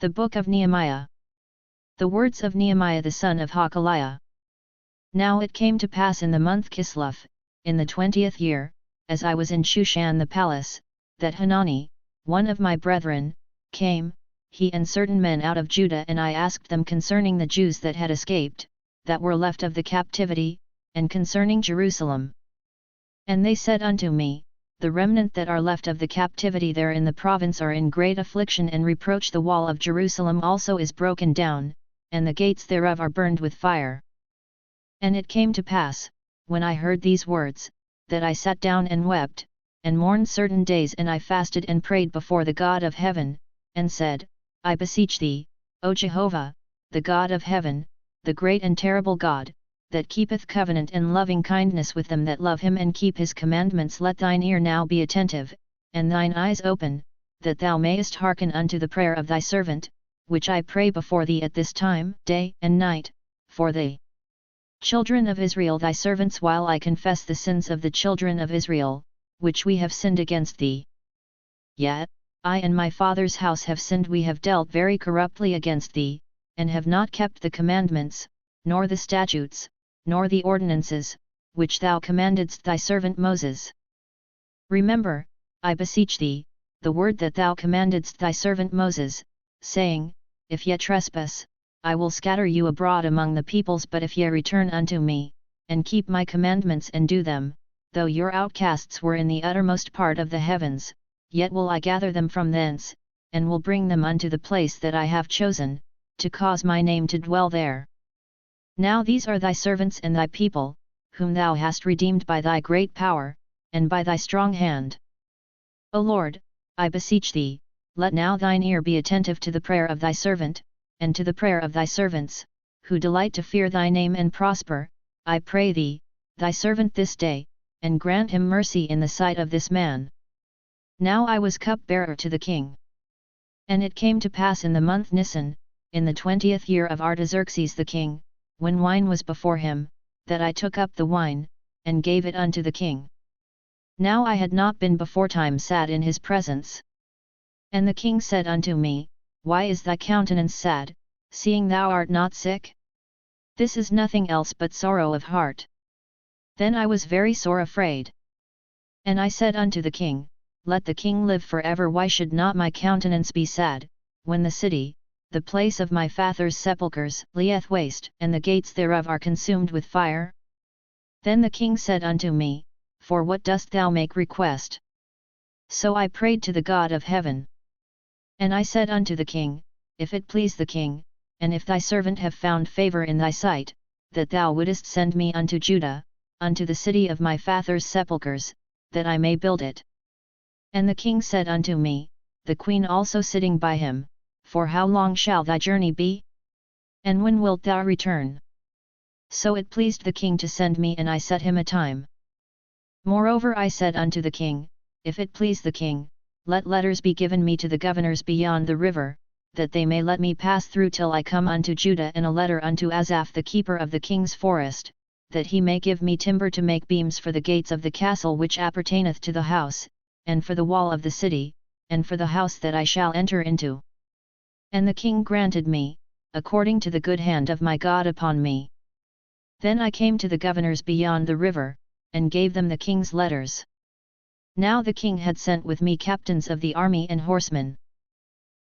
The Book of Nehemiah. The words of Nehemiah the son of Hakaliah. Now it came to pass in the month Kislev, in the 20th year, as I was in Shushan the palace, that Hanani, one of my brethren, came, he and certain men out of Judah, and I asked them concerning the Jews that had escaped, that were left of the captivity, and concerning Jerusalem. And they said unto me, the remnant that are left of the captivity there in the province are in great affliction and reproach. The wall of Jerusalem also is broken down, and the gates thereof are burned with fire. And it came to pass, when I heard these words, that I sat down and wept, and mourned certain days, and I fasted and prayed before the God of heaven, and said, I beseech thee, O Jehovah, the God of heaven, the great and terrible God, that keepeth covenant and loving kindness with them that love him and keep his commandments, let thine ear now be attentive, and thine eyes open, that thou mayest hearken unto the prayer of thy servant, which I pray before thee at this time, day and night, for the children of Israel thy servants, while I confess the sins of the children of Israel, which we have sinned against thee. Yet, I and my father's house have sinned, we have dealt very corruptly against thee, and have not kept the commandments, nor the statutes, nor the ordinances, which thou commandedst thy servant Moses. Remember, I beseech thee, the word that thou commandedst thy servant Moses, saying, If ye trespass, I will scatter you abroad among the peoples, but if ye return unto me, and keep my commandments and do them, though your outcasts were in the uttermost part of the heavens, yet will I gather them from thence, and will bring them unto the place that I have chosen, to cause my name to dwell there. Now these are thy servants and thy people, whom thou hast redeemed by thy great power, and by thy strong hand. O Lord, I beseech thee, let now thine ear be attentive to the prayer of thy servant, and to the prayer of thy servants, who delight to fear thy name and prosper, I pray thee, thy servant this day, and grant him mercy in the sight of this man. Now I was cupbearer to the king. And it came to pass in the month Nisan, in the 20th year of Artaxerxes the king, when wine was before him, that I took up the wine, and gave it unto the king. Now I had not been beforetime sad in his presence. And the king said unto me, Why is thy countenance sad, seeing thou art not sick? This is nothing else but sorrow of heart. Then I was very sore afraid. And I said unto the king, Let the king live for ever. Why should not my countenance be sad, when the city, the place of my father's sepulchres, lieth waste, and the gates thereof are consumed with fire? Then the king said unto me, For what dost thou make request? So I prayed to the God of heaven. And I said unto the king, If it please the king, and if thy servant have found favor in thy sight, that thou wouldest send me unto Judah, unto the city of my father's sepulchres, that I may build it. And the king said unto me, the queen also sitting by him, For how long shall thy journey be? And when wilt thou return? So it pleased the king to send me, and I set him a time. Moreover I said unto the king, If it please the king, let letters be given me to the governors beyond the river, that they may let me pass through till I come unto Judah, and a letter unto Asaph the keeper of the king's forest, that he may give me timber to make beams for the gates of the castle which appertaineth to the house, and for the wall of the city, and for the house that I shall enter into. And the king granted me, according to the good hand of my God upon me. Then I came to the governors beyond the river, and gave them the king's letters. Now the king had sent with me captains of the army and horsemen.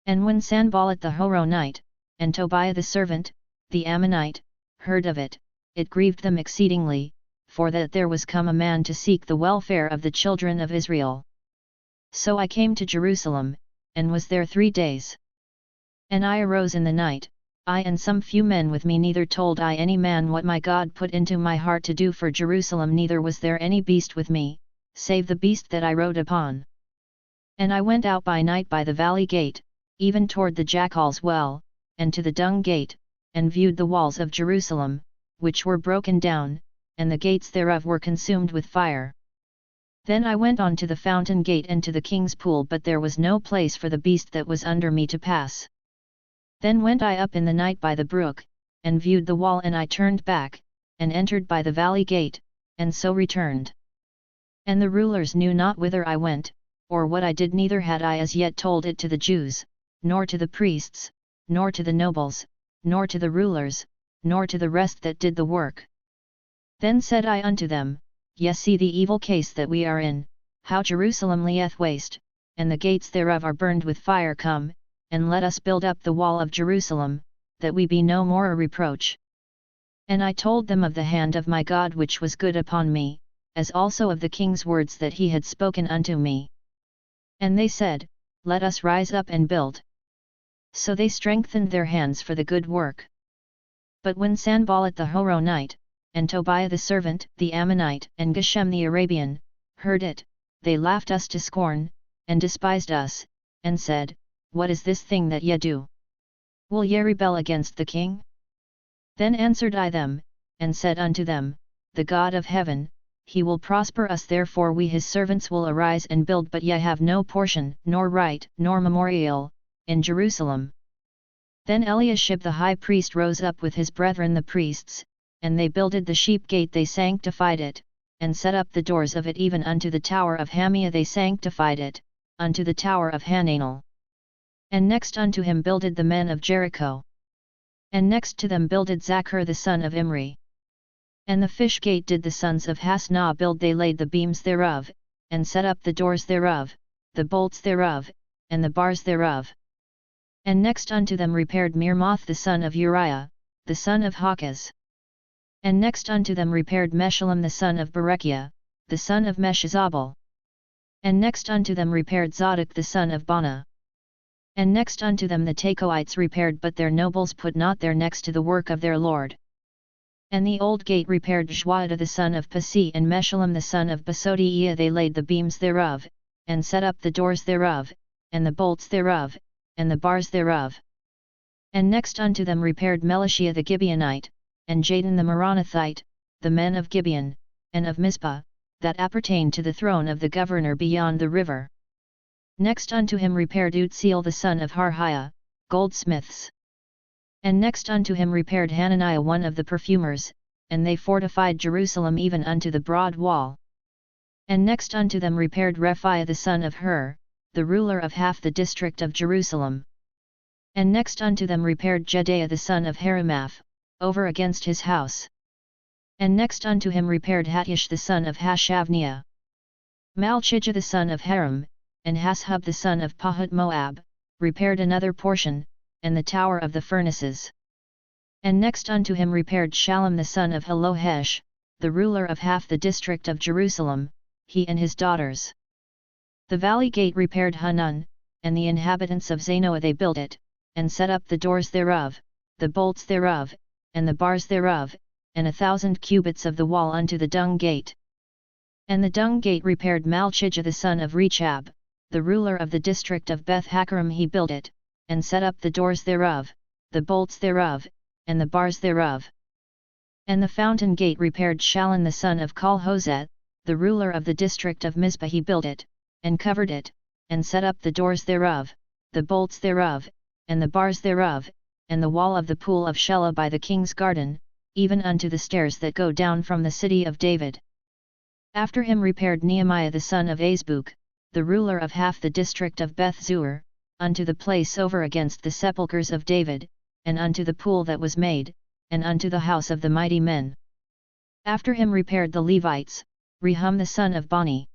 And when Sanballat the Horonite, and Tobiah the servant, the Ammonite, heard of it, it grieved them exceedingly, for that there was come a man to seek the welfare of the children of Israel. So I came to Jerusalem, and was there 3 days. And I arose in the night, I and some few men with me, neither told I any man what my God put into my heart to do for Jerusalem, neither was there any beast with me, save the beast that I rode upon. And I went out by night by the valley gate, even toward the Jackal's well, and to the dung gate, and viewed the walls of Jerusalem, which were broken down, and the gates thereof were consumed with fire. Then I went on to the fountain gate and to the king's pool, but there was no place for the beast that was under me to pass. Then went I up in the night by the brook, and viewed the wall, and I turned back, and entered by the valley gate, and so returned. And the rulers knew not whither I went, or what I did, neither had I as yet told it to the Jews, nor to the priests, nor to the nobles, nor to the rulers, nor to the rest that did the work. Then said I unto them, Ye see the evil case that we are in, how Jerusalem lieth waste, and the gates thereof are burned with fire. Come, and let us build up the wall of Jerusalem, that we be no more a reproach. And I told them of the hand of my God which was good upon me, as also of the king's words that he had spoken unto me. And they said, Let us rise up and build. So they strengthened their hands for the good work. But when Sanballat the Horonite, and Tobiah the servant, the Ammonite, and Geshem the Arabian, heard it, they laughed us to scorn, and despised us, and said, What is this thing that ye do? Will ye rebel against the king? Then answered I them, and said unto them, The God of heaven, he will prosper us, therefore we his servants will arise and build, but ye have no portion, nor right, nor memorial, in Jerusalem. Then Eliashib the high priest rose up with his brethren the priests, and they builded the sheep gate, they sanctified it, and set up the doors of it, even unto the tower of Hamiah they sanctified it, unto the tower of Hananel. And next unto him builded the men of Jericho. And next to them builded Zachar the son of Imri. And the fish gate did the sons of Hasnah build, they laid the beams thereof, and set up the doors thereof, the bolts thereof, and the bars thereof. And next unto them repaired Mirmoth the son of Uriah, the son of Hakaz. And next unto them repaired Meshullam the son of Berechiah, the son of Meshezabel. And next unto them repaired Zadok the son of Bana. And next unto them the Tekoites repaired, but their nobles put not their necks to the work of their lord. And the old gate repaired Joiada the son of Pasi and Meshullam the son of Besodiah, they laid the beams thereof, and set up the doors thereof, and the bolts thereof, and the bars thereof. And next unto them repaired Melishia the Gibeonite, and Jadon the Meronothite, the men of Gibeon, and of Mizpah, that appertained to the throne of the governor beyond the river. Next unto him repaired Utziel the son of Harhiah, goldsmiths. And next unto him repaired Hananiah one of the perfumers, and they fortified Jerusalem even unto the broad wall. And next unto them repaired Rephaiah the son of Hur, the ruler of half the district of Jerusalem. And next unto them repaired Jedaiah the son of Harumaph, over against his house. And next unto him repaired Hattush the son of Hashabniah. Malchijah the son of Haram, and Hashub the son of Pahut Moab, repaired another portion, and the tower of the furnaces. And next unto him repaired Shallum the son of Halohesh, the ruler of half the district of Jerusalem, he and his daughters. The valley gate repaired Hanun, and the inhabitants of Zanoah they built it, and set up the doors thereof, the bolts thereof, and the bars thereof, and 1,000 cubits of the wall unto the dung gate. And the dung gate repaired Malchijah the son of Rechab, the ruler of the district of Beth Hakerem, he built it, and set up the doors thereof, the bolts thereof, and the bars thereof. And the fountain gate repaired Shallun the son of Colhozet, the ruler of the district of Mizpah, he built it, and covered it, and set up the doors thereof, the bolts thereof, and the bars thereof, and the wall of the pool of Shelah by the king's garden, even unto the stairs that go down from the city of David. After him repaired Nehemiah the son of Azbuk, the ruler of half the district of Beth Zur, unto the place over against the sepulchres of David, and unto the pool that was made, and unto the house of the mighty men. After him repaired the Levites, Rehum the son of Bani.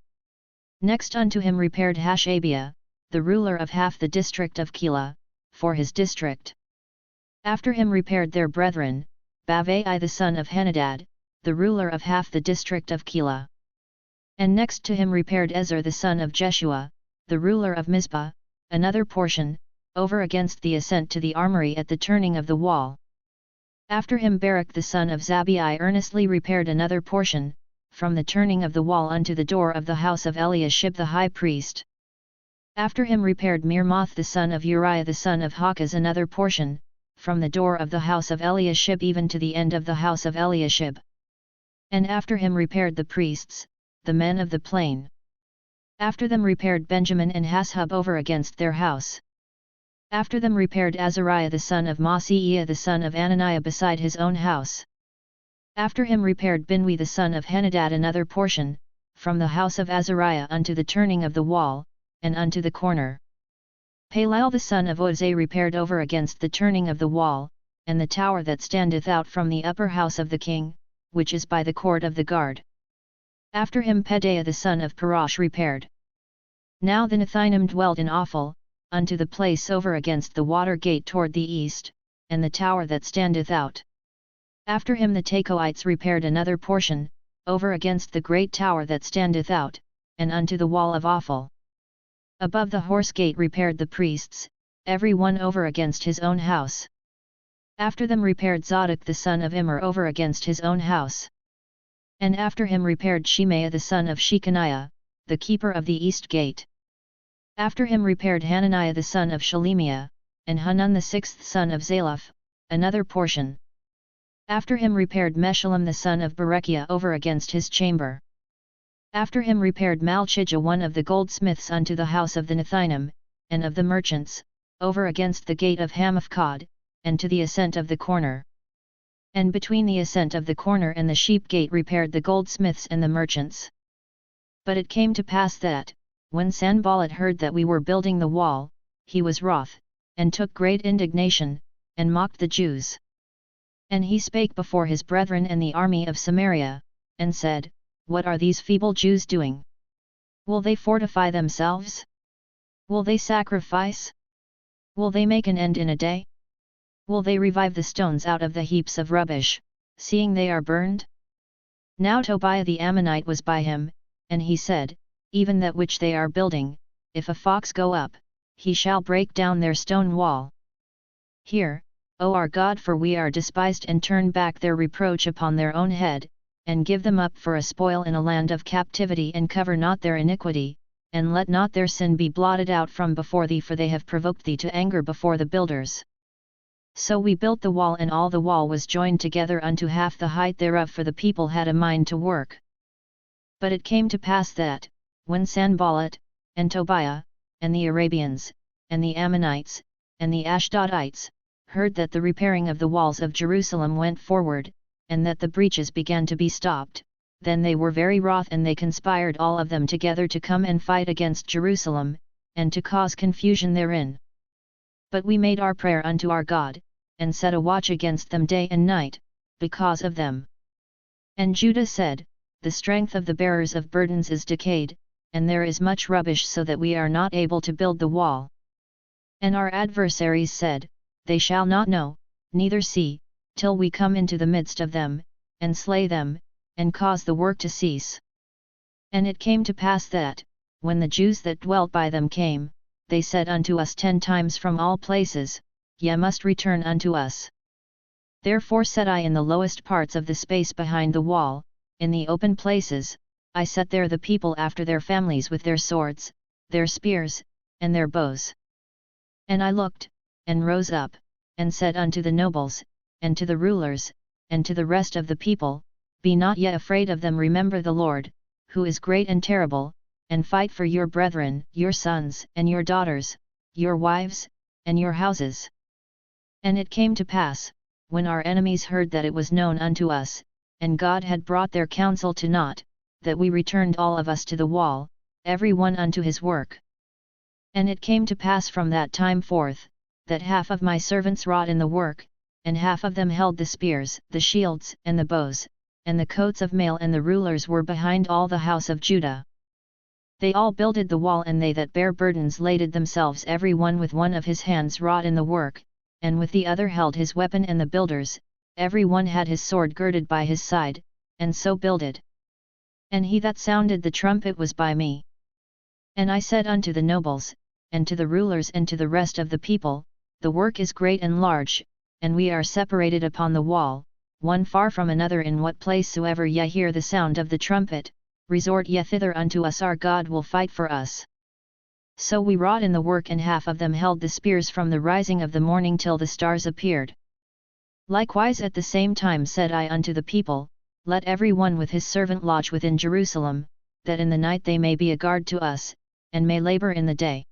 Next unto him repaired Hashabiah, the ruler of half the district of Keilah, for his district. After him repaired their brethren, Bavai the son of Henadad, the ruler of half the district of Keilah. And next to him repaired Ezer the son of Jeshua, the ruler of Mizpah, another portion, over against the ascent to the armory at the turning of the wall. After him Barak the son of Zabai earnestly repaired another portion, from the turning of the wall unto the door of the house of Eliashib the high priest. After him repaired Mirmoth the son of Uriah the son of Hakaz another portion, from the door of the house of Eliashib even to the end of the house of Eliashib. And after him repaired the priests, the men of the plain. After them repaired Benjamin and Hashub over against their house. After them repaired Azariah the son of Maaseiah the son of Ananiah beside his own house. After him repaired Binwi the son of Henadad another portion, from the house of Azariah unto the turning of the wall, and unto the corner. Palal the son of Ozai repaired over against the turning of the wall, and the tower that standeth out from the upper house of the king, which is by the court of the guard. After him Pedaiah the son of Parash repaired. Now the Nethinim dwelt in Ophel, unto the place over against the water gate toward the east, and the tower that standeth out. After him the Tekoites repaired another portion, over against the great tower that standeth out, and unto the wall of Ophel. Above the horse gate repaired the priests, every one over against his own house. After them repaired Zadok the son of Immer over against his own house. And after him repaired Shemaiah the son of Shechaniah, the keeper of the east gate. After him repaired Hananiah the son of Shelemiah, and Hanun the sixth son of Zalaph, another portion. After him repaired Meshullam the son of Berechiah over against his chamber. After him repaired Malchijah one of the goldsmiths unto the house of the Nethinim, and of the merchants, over against the gate of Hamathkad, and to the ascent of the corner. And between the ascent of the corner and the sheep gate repaired the goldsmiths and the merchants. But it came to pass that, when Sanballat heard that we were building the wall, he was wroth, and took great indignation, and mocked the Jews. And he spake before his brethren and the army of Samaria, and said, What are these feeble Jews doing? Will they fortify themselves? Will they sacrifice? Will they make an end in a day? Will they revive the stones out of the heaps of rubbish, seeing they are burned? Now Tobiah the Ammonite was by him, and he said, Even that which they are building, if a fox go up, he shall break down their stone wall. Hear, O our God, for we are despised, and turn back their reproach upon their own head, and give them up for a spoil in a land of captivity, and cover not their iniquity, and let not their sin be blotted out from before thee, for they have provoked thee to anger before the builders. So we built the wall, and all the wall was joined together unto half the height thereof, for the people had a mind to work. But it came to pass that, when Sanballat, and Tobiah, and the Arabians, and the Ammonites, and the Ashdodites, heard that the repairing of the walls of Jerusalem went forward, and that the breaches began to be stopped, then they were very wroth, and they conspired all of them together to come and fight against Jerusalem, and to cause confusion therein. But we made our prayer unto our God, and set a watch against them day and night, because of them. And Judah said, The strength of the bearers of burdens is decayed, and there is much rubbish, so that we are not able to build the wall. And our adversaries said, They shall not know, neither see, till we come into the midst of them, and slay them, and cause the work to cease. And it came to pass that, when the Jews that dwelt by them came, they said unto us 10 times from all places, Ye must return unto us. Therefore set I in the lowest parts of the space behind the wall, in the open places, I set there the people after their families with their swords, their spears, and their bows. And I looked, and rose up, and said unto the nobles, and to the rulers, and to the rest of the people, Be not ye afraid of them, remember the Lord, who is great and terrible, and fight for your brethren, your sons, and your daughters, your wives, and your houses. And it came to pass, when our enemies heard that it was known unto us, and God had brought their counsel to naught, that we returned all of us to the wall, every one unto his work. And it came to pass from that time forth, that half of my servants wrought in the work, and half of them held the spears, the shields, and the bows, and the coats of mail, and the rulers were behind all the house of Judah. They all builded the wall, and they that bare burdens laded themselves every one with one of his hands wrought in the work, and with the other held his weapon, and the builders, every one had his sword girded by his side, and so builded. And he that sounded the trumpet was by me. And I said unto the nobles, and to the rulers, and to the rest of the people, The work is great and large, and we are separated upon the wall, one far from another. In what place soever ye hear the sound of the trumpet, resort ye thither unto us, our God will fight for us. So we wrought in the work, and half of them held the spears from the rising of the morning till the stars appeared. Likewise at the same time said I unto the people, Let every one with his servant lodge within Jerusalem, that in the night they may be a guard to us, and may labor in the day.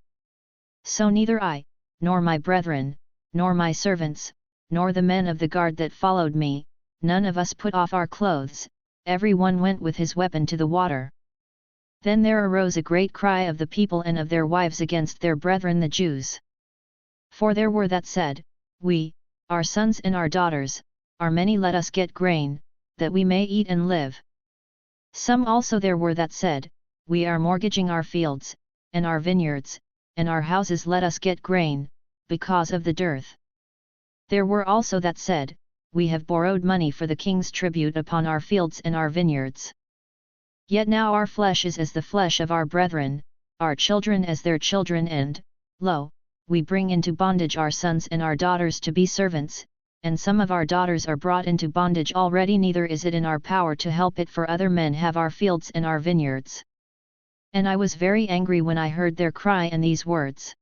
So neither I, nor my brethren, nor my servants, nor the men of the guard that followed me, none of us put off our clothes, every one went with his weapon to the water. Then there arose a great cry of the people and of their wives against their brethren the Jews. For there were that said, We, our sons and our daughters, are many, let us get grain, that we may eat and live. Some also there were that said, We are mortgaging our fields, and our vineyards, and our houses, let us get grain, because of the dearth. There were also that said, We have borrowed money for the king's tribute upon our fields and our vineyards. Yet now our flesh is as the flesh of our brethren, our children as their children, and, lo, we bring into bondage our sons and our daughters to be servants, and some of our daughters are brought into bondage already, neither is it in our power to help it, for other men have our fields and our vineyards. And I was very angry when I heard their cry and these words.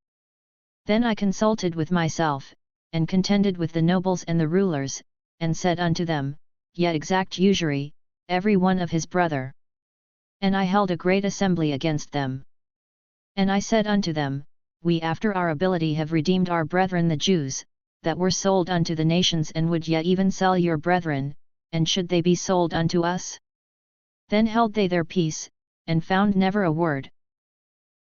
Then I consulted with myself, and contended with the nobles and the rulers, and said unto them, Yet exact usury, every one of his brother. And I held a great assembly against them. And I said unto them, We after our ability have redeemed our brethren the Jews, that were sold unto the nations, and would yet even sell your brethren, and should they be sold unto us? Then held they their peace, and found never a word.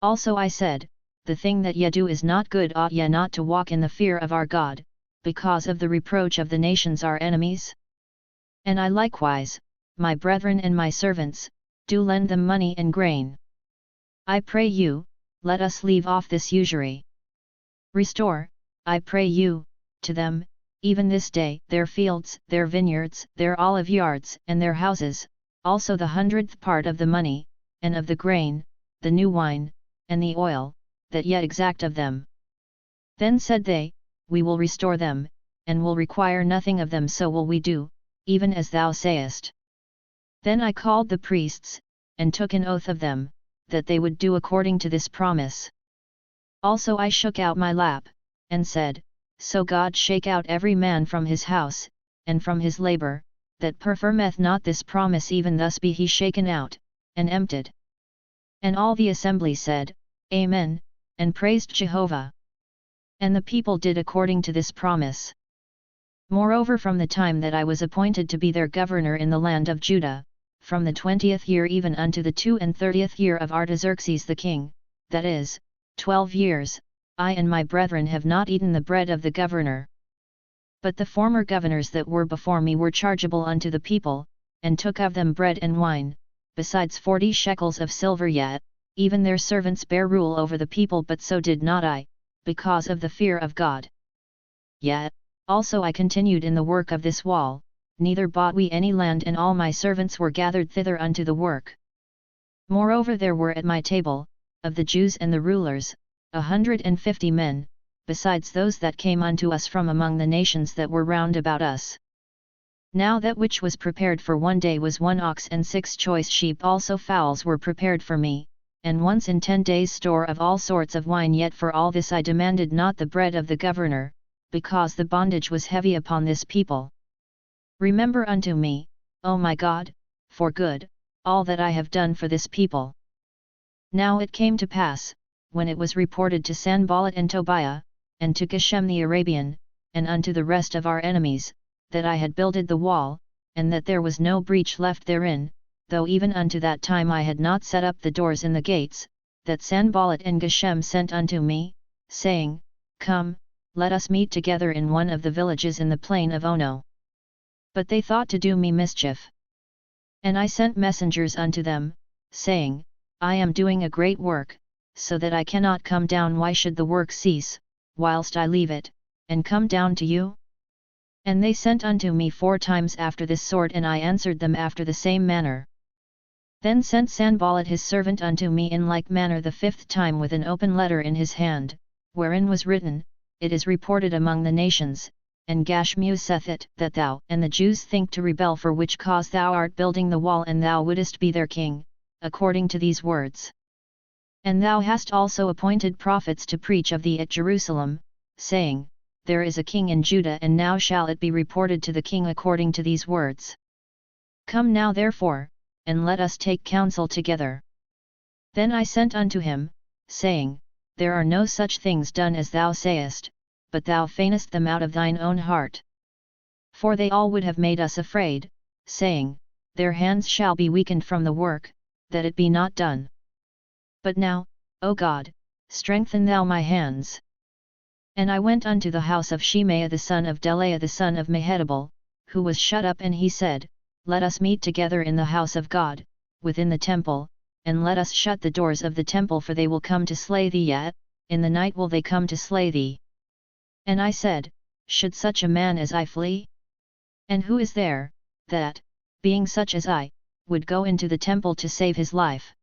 Also I said, The thing that ye do is not good. Ought ye not to walk in the fear of our God, because of the reproach of the nations our enemies? And I likewise, my brethren and my servants, do lend them money and grain. I pray you, let us leave off this usury. Restore, I pray you, to them, even this day, their fields, their vineyards, their olive yards, and their houses, also the 100th part of the money, and of the grain, the new wine, and the oil, that yet exact of them. Then said they, We will restore them, and will require nothing of them, so will we do, even as thou sayest. Then I called the priests, and took an oath of them, that they would do according to this promise. Also I shook out my lap, and said, So God shake out every man from his house, and from his labor, that performeth not this promise, even thus be he shaken out, and emptied. And all the assembly said, Amen, and praised Jehovah. And the people did according to this promise. Moreover, from the time that I was appointed to be their governor in the land of Judah, from the 20th year even unto the 32nd year of Artaxerxes the king, that is, 12 years, I and my brethren have not eaten the bread of the governor. But the former governors that were before me were chargeable unto the people, and took of them bread and wine, besides 40 shekels of silver. Yet, even their servants bare rule over the people, but so did not I, because of the fear of God. Yet, also I continued in the work of this wall, neither bought we any land, and all my servants were gathered thither unto the work. Moreover there were at my table, of the Jews and the rulers, 150 men, besides those that came unto us from among the nations that were round about us. Now that which was prepared for one day was 1 ox and 6 choice sheep, also fowls were prepared for me, and once in 10 days' store of all sorts of wine. Yet for all this I demanded not the bread of the governor, because the bondage was heavy upon this people. Remember unto me, O my God, for good, all that I have done for this people. Now it came to pass, when it was reported to Sanballat and Tobiah, and to Geshem the Arabian, and unto the rest of our enemies, that I had builded the wall, and that there was no breach left therein, though even unto that time I had not set up the doors and the gates, that Sanballat and Geshem sent unto me, saying, Come, let us meet together in one of the villages in the plain of Ono. But they thought to do me mischief. And I sent messengers unto them, saying, I am doing a great work, so that I cannot come down. Why should the work cease, whilst I leave it, and come down to you? And they sent unto me 4 times after this sort, and I answered them after the same manner. Then sent Sanballat his servant unto me in like manner the 5th time with an open letter in his hand, wherein was written, It is reported among the nations, and Gashmu saith it, that thou and the Jews think to rebel, for which cause thou art building the wall, and thou wouldest be their king, according to these words. And thou hast also appointed prophets to preach of thee at Jerusalem, saying, There is a king in Judah, and now shall it be reported to the king according to these words. Come now therefore, and let us take counsel together. Then I sent unto him, saying, There are no such things done as thou sayest, but thou feignest them out of thine own heart. For they all would have made us afraid, saying, Their hands shall be weakened from the work, that it be not done. But now, O God, strengthen thou my hands. And I went unto the house of Shemaiah the son of Delaiah the son of Mehetabel, who was shut up, and he said, Let us meet together in the house of God, within the temple, and let us shut the doors of the temple, for they will come to slay thee yet, in the night will they come to slay thee. And I said, Should such a man as I flee? And who is there, that, being such as I, would go into the temple to save his life?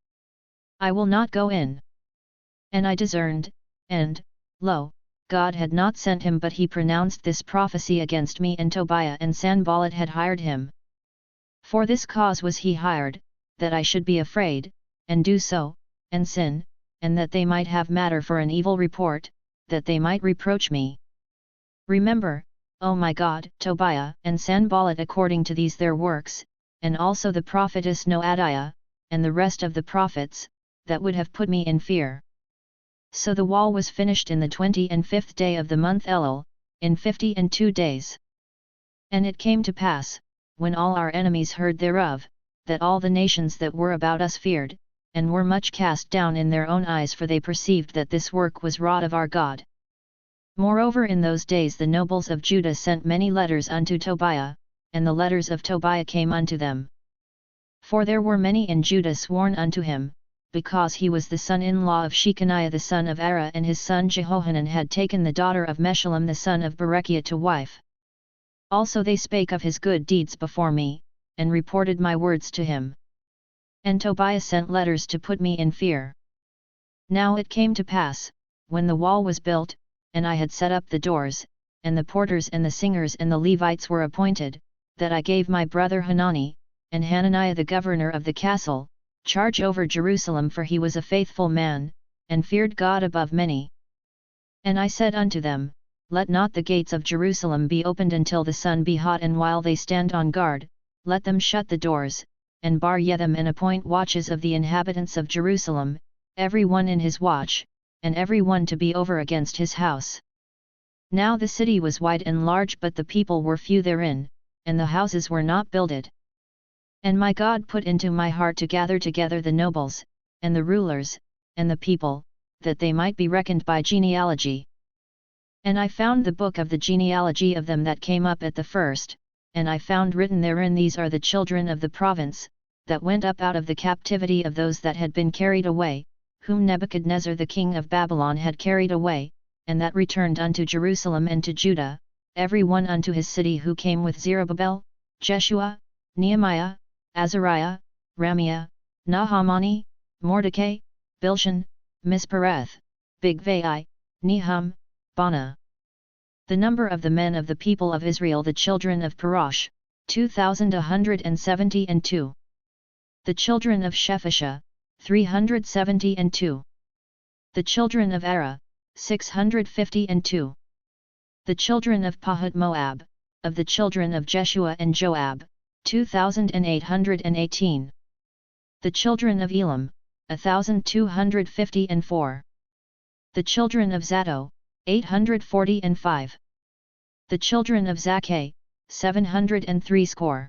I will not go in. And I discerned, and, lo, God had not sent him, but he pronounced this prophecy against me, and Tobiah and Sanballat had hired him. For this cause was he hired, that I should be afraid, and do so, and sin, and that they might have matter for an evil report, that they might reproach me. Remember, O my God, Tobiah and Sanballat according to these their works, and also the prophetess Noadiah, and the rest of the prophets, that would have put me in fear. So the wall was finished in the 25th day of the month Elul, in 52 days. And it came to pass, when all our enemies heard thereof, that all the nations that were about us feared, and were much cast down in their own eyes, for they perceived that this work was wrought of our God. Moreover, in those days the nobles of Judah sent many letters unto Tobiah, and the letters of Tobiah came unto them. For there were many in Judah sworn unto him, because he was the son-in-law of Shechaniah the son of Ara, and his son Jehohanan had taken the daughter of Meshullam the son of Berechiah to wife. Also they spake of his good deeds before me, and reported my words to him. And Tobiah sent letters to put me in fear. Now it came to pass, when the wall was built, and I had set up the doors, and the porters and the singers and the Levites were appointed, that I gave my brother Hanani, and Hananiah the governor of the castle, charge over Jerusalem, for he was a faithful man, and feared God above many. And I said unto them, Let not the gates of Jerusalem be opened until the sun be hot, and while they stand on guard, let them shut the doors, and bar ye them, and appoint watches of the inhabitants of Jerusalem, every one in his watch, and every one to be over against his house. Now the city was wide and large, but the people were few therein, and the houses were not builded. And my God put into my heart to gather together the nobles, and the rulers, and the people, that they might be reckoned by genealogy. And I found the book of the genealogy of them that came up at the first, and I found written therein, These are the children of the province, that went up out of the captivity of those that had been carried away, whom Nebuchadnezzar the king of Babylon had carried away, and that returned unto Jerusalem and to Judah, every one unto his city, who came with Zerubbabel, Jeshua, Nehemiah, Azariah, Ramiah, Nahamani, Mordecai, Bilshan, Mispereth, Bigvai, Nehum, Bana. The number of the men of the people of Israel, the children of Parosh, 2,172. The children of Shephisha, 372. The children of Ara, 652. The children of Pahat Moab, of the children of Jeshua and Joab, 2,818. The children of Elam, 1,254. The children of Zatto, 845. The children of Zakkai, 703 score.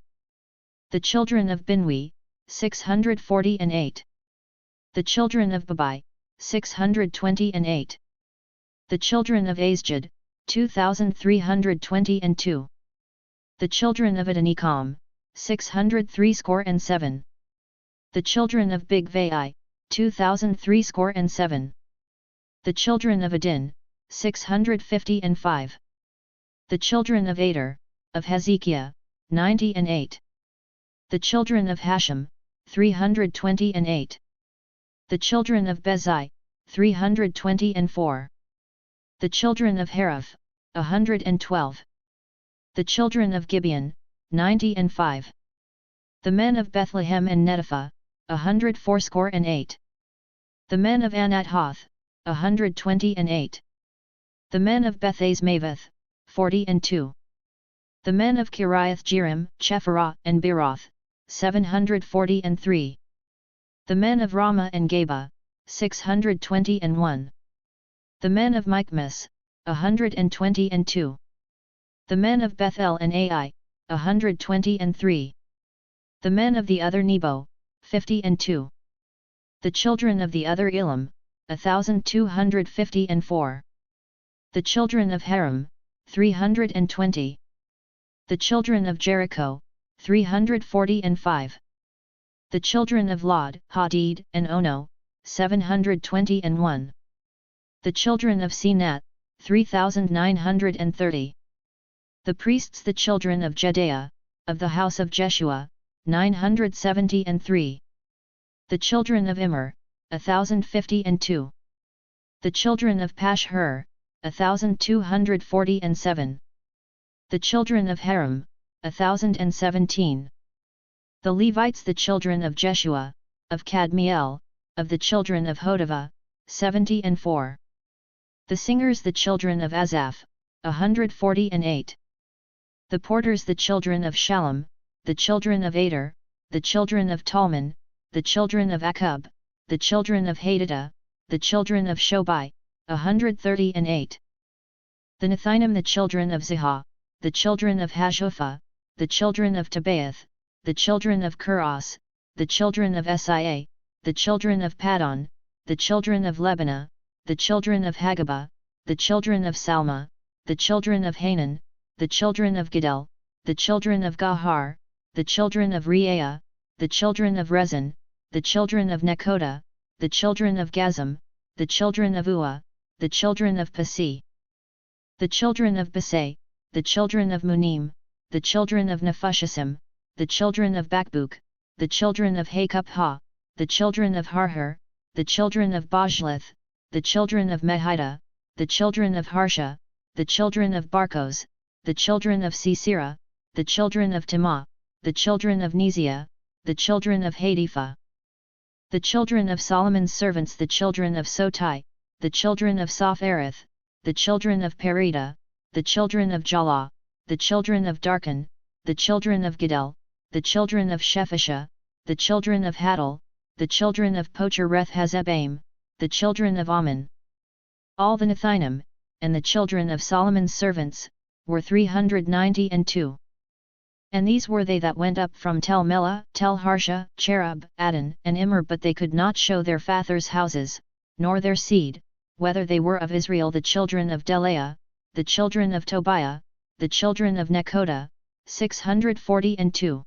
The children of Binwi, 648. The children of Babai, 628. The children of Azjad, 2,322. The children of Adonikam, 603 score and 7. The children of Bigvai, 2,003 score and 7. The children of Adin, 655. The children of Ader, of Hezekiah, 98. The children of Hashem, 328. The children of Bezai, 324. The children of Haraph, 112. The children of Gibeon, 95. The men of Bethlehem and Netopha, 104 score and 8. The men of Anathoth, 128. The men of Beth-Azmaveth, 42. The men of Kiriath Jearim, Chephirah and Beeroth, 743. The men of Ramah and Geba, 621. The men of Michmas, 122. The men of Bethel and Ai, 123. The men of the other Nebo, 52. The children of the other Elam, 1,254. The children of Haram, 320. The children of Jericho, 345. The children of Lod, Hadid, and Ono, 721. The children of Sinat, 3930. The priests the children of Jedaiah, of the house of Jeshua, 973. The children of Immer, 1052. The children of Pashhur, 1247. The children of Haram, 1017. The Levites the children of Jeshua, of Kadmiel, of the children of Hodavah, 70. The singers the children of Asaph, 148. The porters the children of Shallum, the children of Ader, the children of Talmon, the children of Akub, the children of Hadadah, the children of Shobai, 138. The Nethinim the children of Zihah, the children of Hashupha, the children of Tabaoth, the children of Kuros, the children of Sia, the children of Padon, the children of Lebanah, the children of Hagabah, the children of Salma, the children of Hanan, the children of Gidel, the children of Gahar, the children of Reaiah, the children of Rezin, the children of Nekoda, the children of Gazam, the children of Ua, the children of Pasi. The children of Basai, the children of Munim, the children of Nephushim, the children of Bakbuk, the children of Hakupha, the children of Harhur, the children of Bajleth, the children of Mehida, the children of Harsha, the children of Barkos, the children of Sisera, the children of Timah, the children of Neziah, the children of Hadipha. The children of Solomon's servants the children of Sotai, the children of Sophereth, the children of Perida, the children of Jalah, the children of Darkon, the children of Gidel, the children of Shephisha, the children of Hadal, the children of Pochereth Hazebaim, the children of Ammon. All the Nethinim, and the children of Solomon's servants, were 392. And these were they that went up from Tel Melah, Tel Harsha, Cherub, Adon, and Immer, but they could not show their fathers' houses, nor their seed, whether they were of Israel. The children of Delaiah, the children of Tobiah, the children of Nekoda, 642.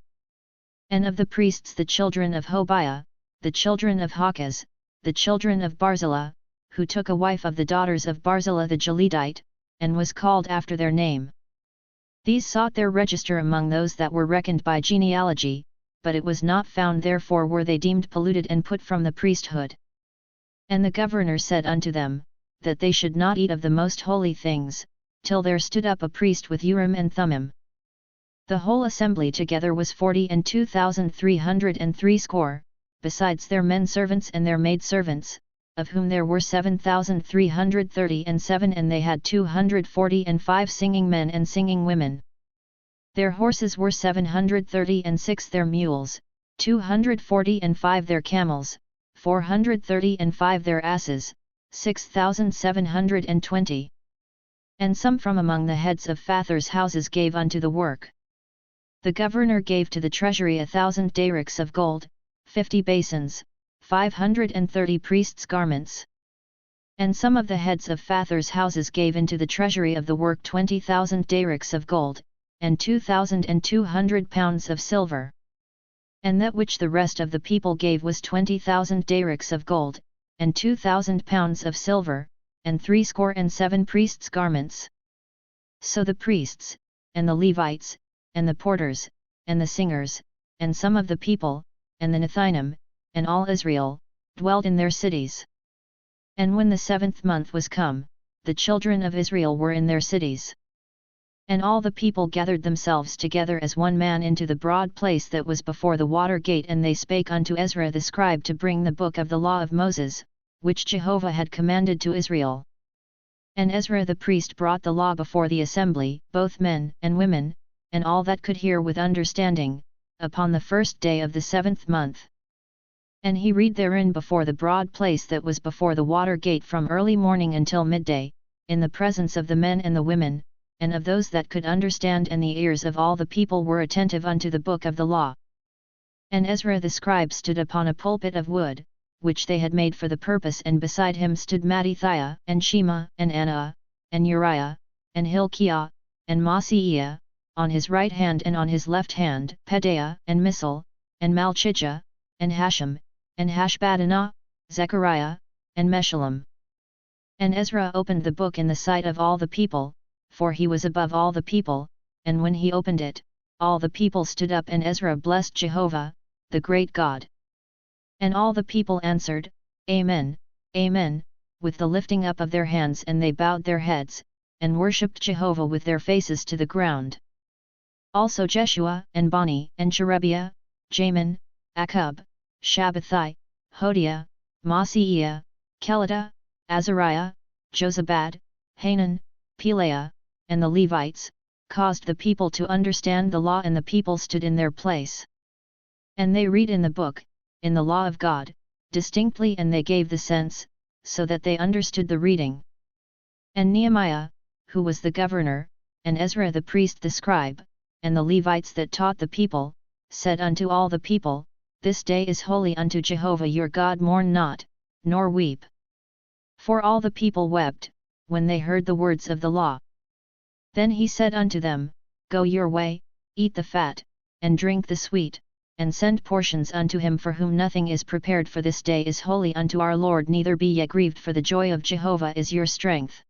And of the priests the children of Hobiah, the children of Hakaz, the children of Barzillai, who took a wife of the daughters of Barzillai the Gileadite, and was called after their name. These sought their register among those that were reckoned by genealogy, but it was not found, therefore were they deemed polluted and put from the priesthood. And the governor said unto them, that they should not eat of the most holy things, till there stood up a priest with Urim and Thummim. The whole assembly together was 42,303, besides their men servants and their maid servants, of whom there were 7,337, and they had 245 singing men and singing women. Their horses were 736, their mules, 245 their camels, 435 their asses, 6,720. And some from among the heads of fathers' houses gave unto the work. The governor gave to the treasury 1,000 darics of gold, 50 basins, 530 priests' garments. And some of the heads of fathers' houses gave into the treasury of the work 20,000 darics of gold, and 2,200 pounds of silver. And that which the rest of the people gave was 20,000 darics of gold, and 2,000 pounds of silver, and 67 priests' garments. So the priests, and the Levites, and the porters, and the singers, and some of the people, and the Nethinim, and all Israel, dwelt in their cities. And when the 7th month was come, the children of Israel were in their cities. And all the people gathered themselves together as one man into the broad place that was before the water gate, and they spake unto Ezra the scribe to bring the book of the law of Moses, which Jehovah had commanded to Israel. And Ezra the priest brought the law before the assembly, both men and women, and all that could hear with understanding, upon the 1st day of the 7th month. And he read therein before the broad place that was before the water gate from early morning until midday, in the presence of the men and the women, and of those that could understand, and the ears of all the people were attentive unto the book of the law. And Ezra the scribe stood upon a pulpit of wood, which they had made for the purpose, and beside him stood Mattithiah, and Shema, and Anna, and Uriah, and Hilkiah, and Maaseiah, on his right hand and on his left hand, Pedaiah, and Misal, and Malchijah, and Hashem, and Hashbaddanah, Zechariah, and Meshullam. And Ezra opened the book in the sight of all the people, for he was above all the people, and when he opened it, all the people stood up and Ezra blessed Jehovah, the great God. And all the people answered, Amen, Amen, with the lifting up of their hands, and they bowed their heads, and worshipped Jehovah with their faces to the ground. Also Jeshua, and Bani, and Sherebiah, Jamin, Akkub, Shabbathai, Hodiah, Maaseiah, Kelita, Azariah, Jozabad, Hanan, Pelaiah, and the Levites, caused the people to understand the law, and the people stood in their place. And they read in the book, in the law of God, distinctly, and they gave the sense, so that they understood the reading. And Nehemiah, who was the governor, and Ezra the priest the scribe, and the Levites that taught the people, said unto all the people, This day is holy unto Jehovah your God, mourn not, nor weep. For all the people wept, when they heard the words of the law. Then he said unto them, Go your way, eat the fat, and drink the sweet, and send portions unto him for whom nothing is prepared, for this day is holy unto our Lord, neither be ye grieved, for the joy of Jehovah is your strength.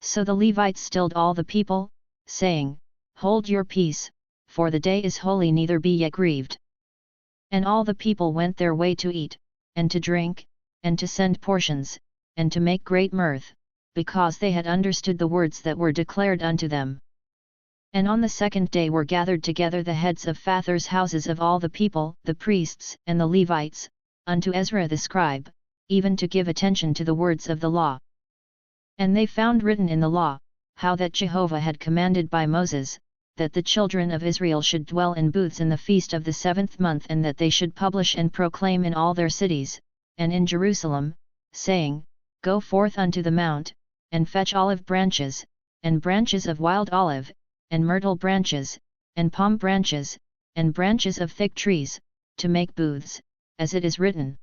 So the Levites stilled all the people, saying, Hold your peace, for the day is holy, neither be ye grieved. And all the people went their way to eat, and to drink, and to send portions, and to make great mirth, because they had understood the words that were declared unto them. And on the second day were gathered together the heads of fathers' houses of all the people, the priests, and the Levites, unto Ezra the scribe, even to give attention to the words of the law. And they found written in the law, how that Jehovah had commanded by Moses, that the children of Israel should dwell in booths in the feast of the 7th month, and that they should publish and proclaim in all their cities, and in Jerusalem, saying, Go forth unto the mount, and fetch olive branches, and branches of wild olive, and myrtle branches, and palm branches, and branches of thick trees, to make booths, as it is written.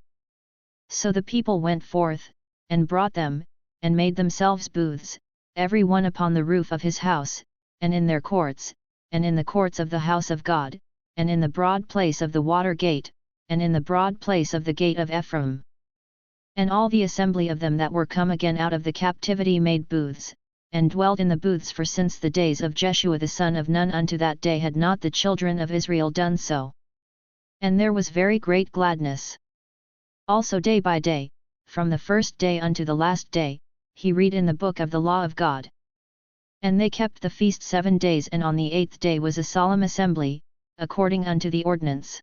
So the people went forth, and brought them, and made themselves booths, every one upon the roof of his house, and in their courts, and in the courts of the house of God, and in the broad place of the water gate, and in the broad place of the gate of Ephraim. And all the assembly of them that were come again out of the captivity made booths, and dwelt in the booths, for since the days of Jeshua the son of Nun unto that day had not the children of Israel done so. And there was very great gladness. Also day by day, from the first day unto the last day, he read in the book of the law of God. And they kept the feast 7 days, and on the 8th day was a solemn assembly, according unto the ordinance.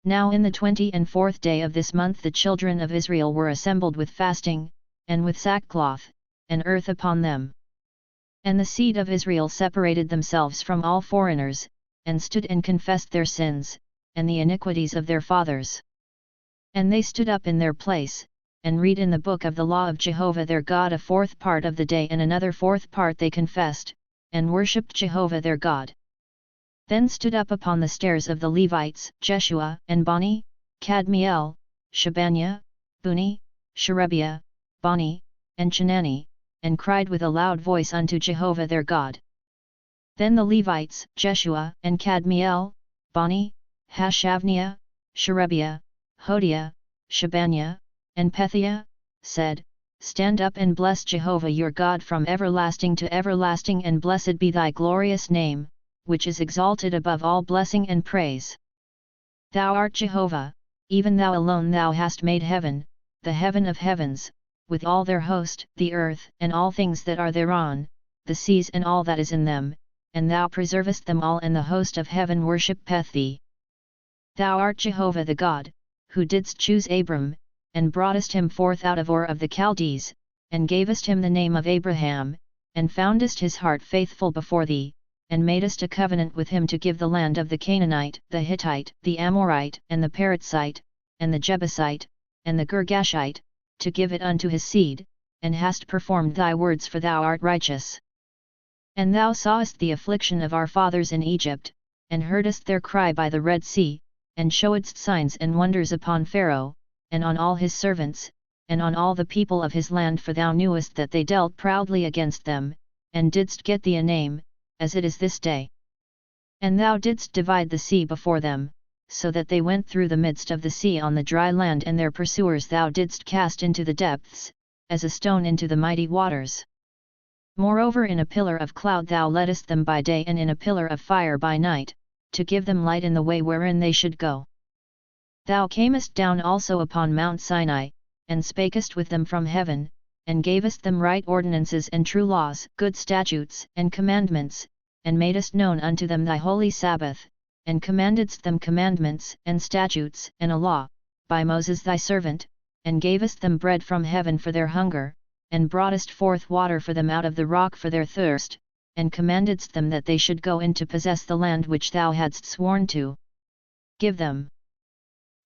Now in the 24th day of this month the children of Israel were assembled with fasting, and with sackcloth, and earth upon them. And the seed of Israel separated themselves from all foreigners, and stood and confessed their sins, and the iniquities of their fathers. And they stood up in their place, and read in the book of the law of Jehovah their God a 4th part of the day, and another 4th part they confessed, and worshipped Jehovah their God. Then stood up upon the stairs of the Levites, Jeshua, and Bani, Kadmiel, Shebaniah, Buni, Sherebiah, Bani, and Chenani, and cried with a loud voice unto Jehovah their God. Then the Levites, Jeshua, and Kadmiel, Bani, Hashabniah, Sherebiah, Hodiah, Shebaniah, and Pethiah, said, Stand up and bless Jehovah your God from everlasting to everlasting, and blessed be thy glorious name, which is exalted above all blessing and praise. Thou art Jehovah, even thou alone, thou hast made heaven, the heaven of heavens, with all their host, the earth, and all things that are thereon, the seas and all that is in them, and thou preservest them all, and the host of heaven worshippeth thee. Thou art Jehovah the God, who didst choose Abram, and broughtest him forth out of Ur of the Chaldees, and gavest him the name of Abraham, and foundest his heart faithful before thee, and madest a covenant with him to give the land of the Canaanite, the Hittite, the Amorite, and the Perizzite, and the Jebusite, and the Girgashite, to give it unto his seed, and hast performed thy words, for thou art righteous. And thou sawest the affliction of our fathers in Egypt, and heardest their cry by the Red Sea, and showedst signs and wonders upon Pharaoh, and on all his servants, and on all the people of his land, for thou knewest that they dealt proudly against them, and didst get thee a name, as it is this day. And thou didst divide the sea before them, so that they went through the midst of the sea on the dry land, and their pursuers thou didst cast into the depths, as a stone into the mighty waters. Moreover, in a pillar of cloud thou leddest them by day, and in a pillar of fire by night, to give them light in the way wherein they should go. Thou camest down also upon Mount Sinai, and spakest with them from heaven, and gavest them right ordinances and true laws, good statutes and commandments, and madest known unto them thy holy Sabbath, and commandedst them commandments and statutes and a law, by Moses thy servant, and gavest them bread from heaven for their hunger, and broughtest forth water for them out of the rock for their thirst, and commandedst them that they should go in to possess the land which thou hadst sworn to give them.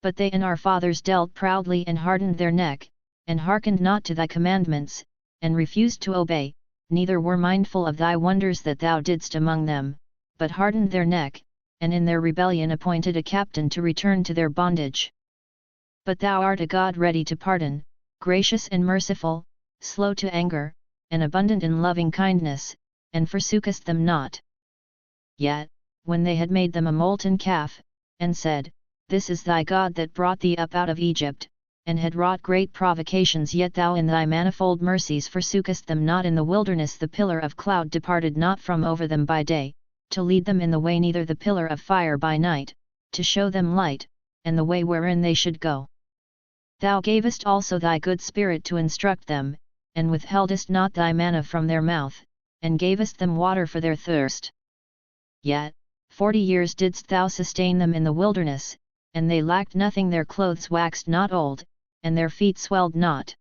But they and our fathers dealt proudly, and hardened their neck, and hearkened not to thy commandments, and refused to obey, neither were mindful of thy wonders that thou didst among them, but hardened their neck, and in their rebellion appointed a captain to return to their bondage. But thou art a God ready to pardon, gracious and merciful, slow to anger, and abundant in loving kindness, and forsookest them not. Yet, when they had made them a molten calf, and said, This is thy God that brought thee up out of Egypt, and had wrought great provocations, yet thou in thy manifold mercies forsookest them not. In the wilderness the pillar of cloud departed not from over them by day, to lead them in the way, neither the pillar of fire by night, to show them light, and the way wherein they should go. Thou gavest also thy good Spirit to instruct them, and withheldest not thy manna from their mouth, and gavest them water for their thirst. Yet, 40 years didst thou sustain them in the wilderness, and they lacked nothing, their clothes waxed not old, and their feet swelled not.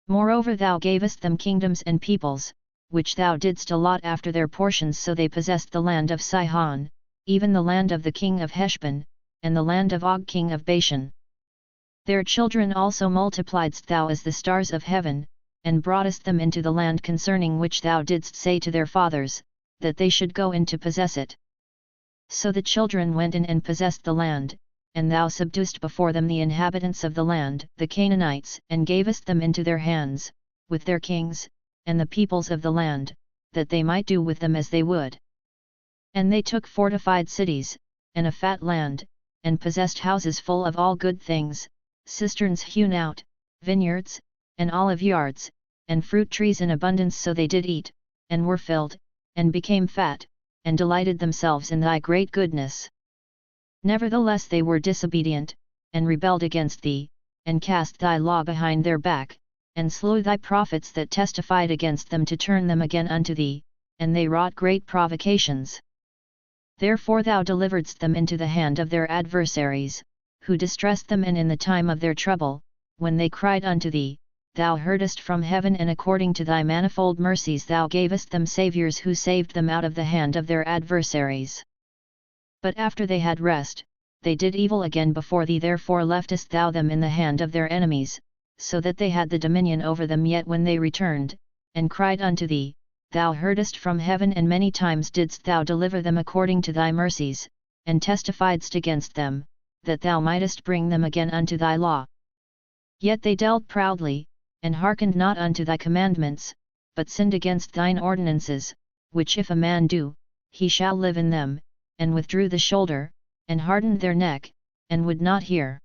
Moreover thou gavest them kingdoms and peoples, which thou didst allot after their portions, so they possessed the land of Sihon, even the land of the king of Heshbon, and the land of Og king of Bashan. Their children also multipliedst thou as the stars of heaven, and broughtest them into the land concerning which thou didst say to their fathers, that they should go in to possess it. So the children went in and possessed the land, and thou subduedst before them the inhabitants of the land, the Canaanites, and gavest them into their hands, with their kings, and the peoples of the land, that they might do with them as they would. And they took fortified cities, and a fat land, and possessed houses full of all good things, cisterns hewn out, vineyards, and olive yards, and fruit trees in abundance. So they did eat, and were filled, and became fat, and delighted themselves in thy great goodness. Nevertheless they were disobedient, and rebelled against thee, and cast thy law behind their back, and slew thy prophets that testified against them to turn them again unto thee, and they wrought great provocations. Therefore thou deliveredst them into the hand of their adversaries, who distressed them, and in the time of their trouble, when they cried unto thee, thou heardest from heaven, and according to thy manifold mercies thou gavest them saviours who saved them out of the hand of their adversaries. But after they had rest, they did evil again before thee, therefore leftest thou them in the hand of their enemies, so that they had the dominion over them. Yet when they returned, and cried unto thee, thou heardest from heaven, and many times didst thou deliver them according to thy mercies, and testifiedst against them, that thou mightest bring them again unto thy law. Yet they dealt proudly, and hearkened not unto thy commandments, but sinned against thine ordinances, which if a man do, he shall live in them, and withdrew the shoulder, and hardened their neck, and would not hear.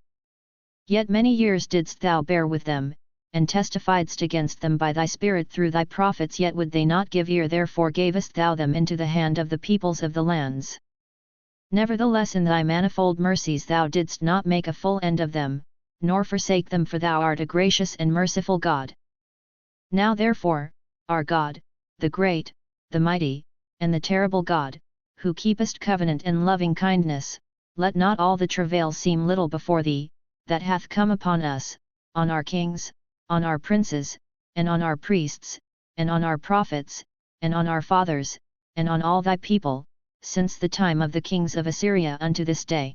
Yet many years didst thou bear with them, and testifiedst against them by thy Spirit through thy prophets, yet would they not give ear, therefore gavest thou them into the hand of the peoples of the lands. Nevertheless in thy manifold mercies thou didst not make a full end of them, nor forsake them, for thou art a gracious and merciful God. Now therefore, our God, the great, the mighty, and the terrible God, who keepest covenant and loving kindness, let not all the travail seem little before thee, that hath come upon us, on our kings, on our princes, and on our priests, and on our prophets, and on our fathers, and on all thy people, since the time of the kings of Assyria unto this day.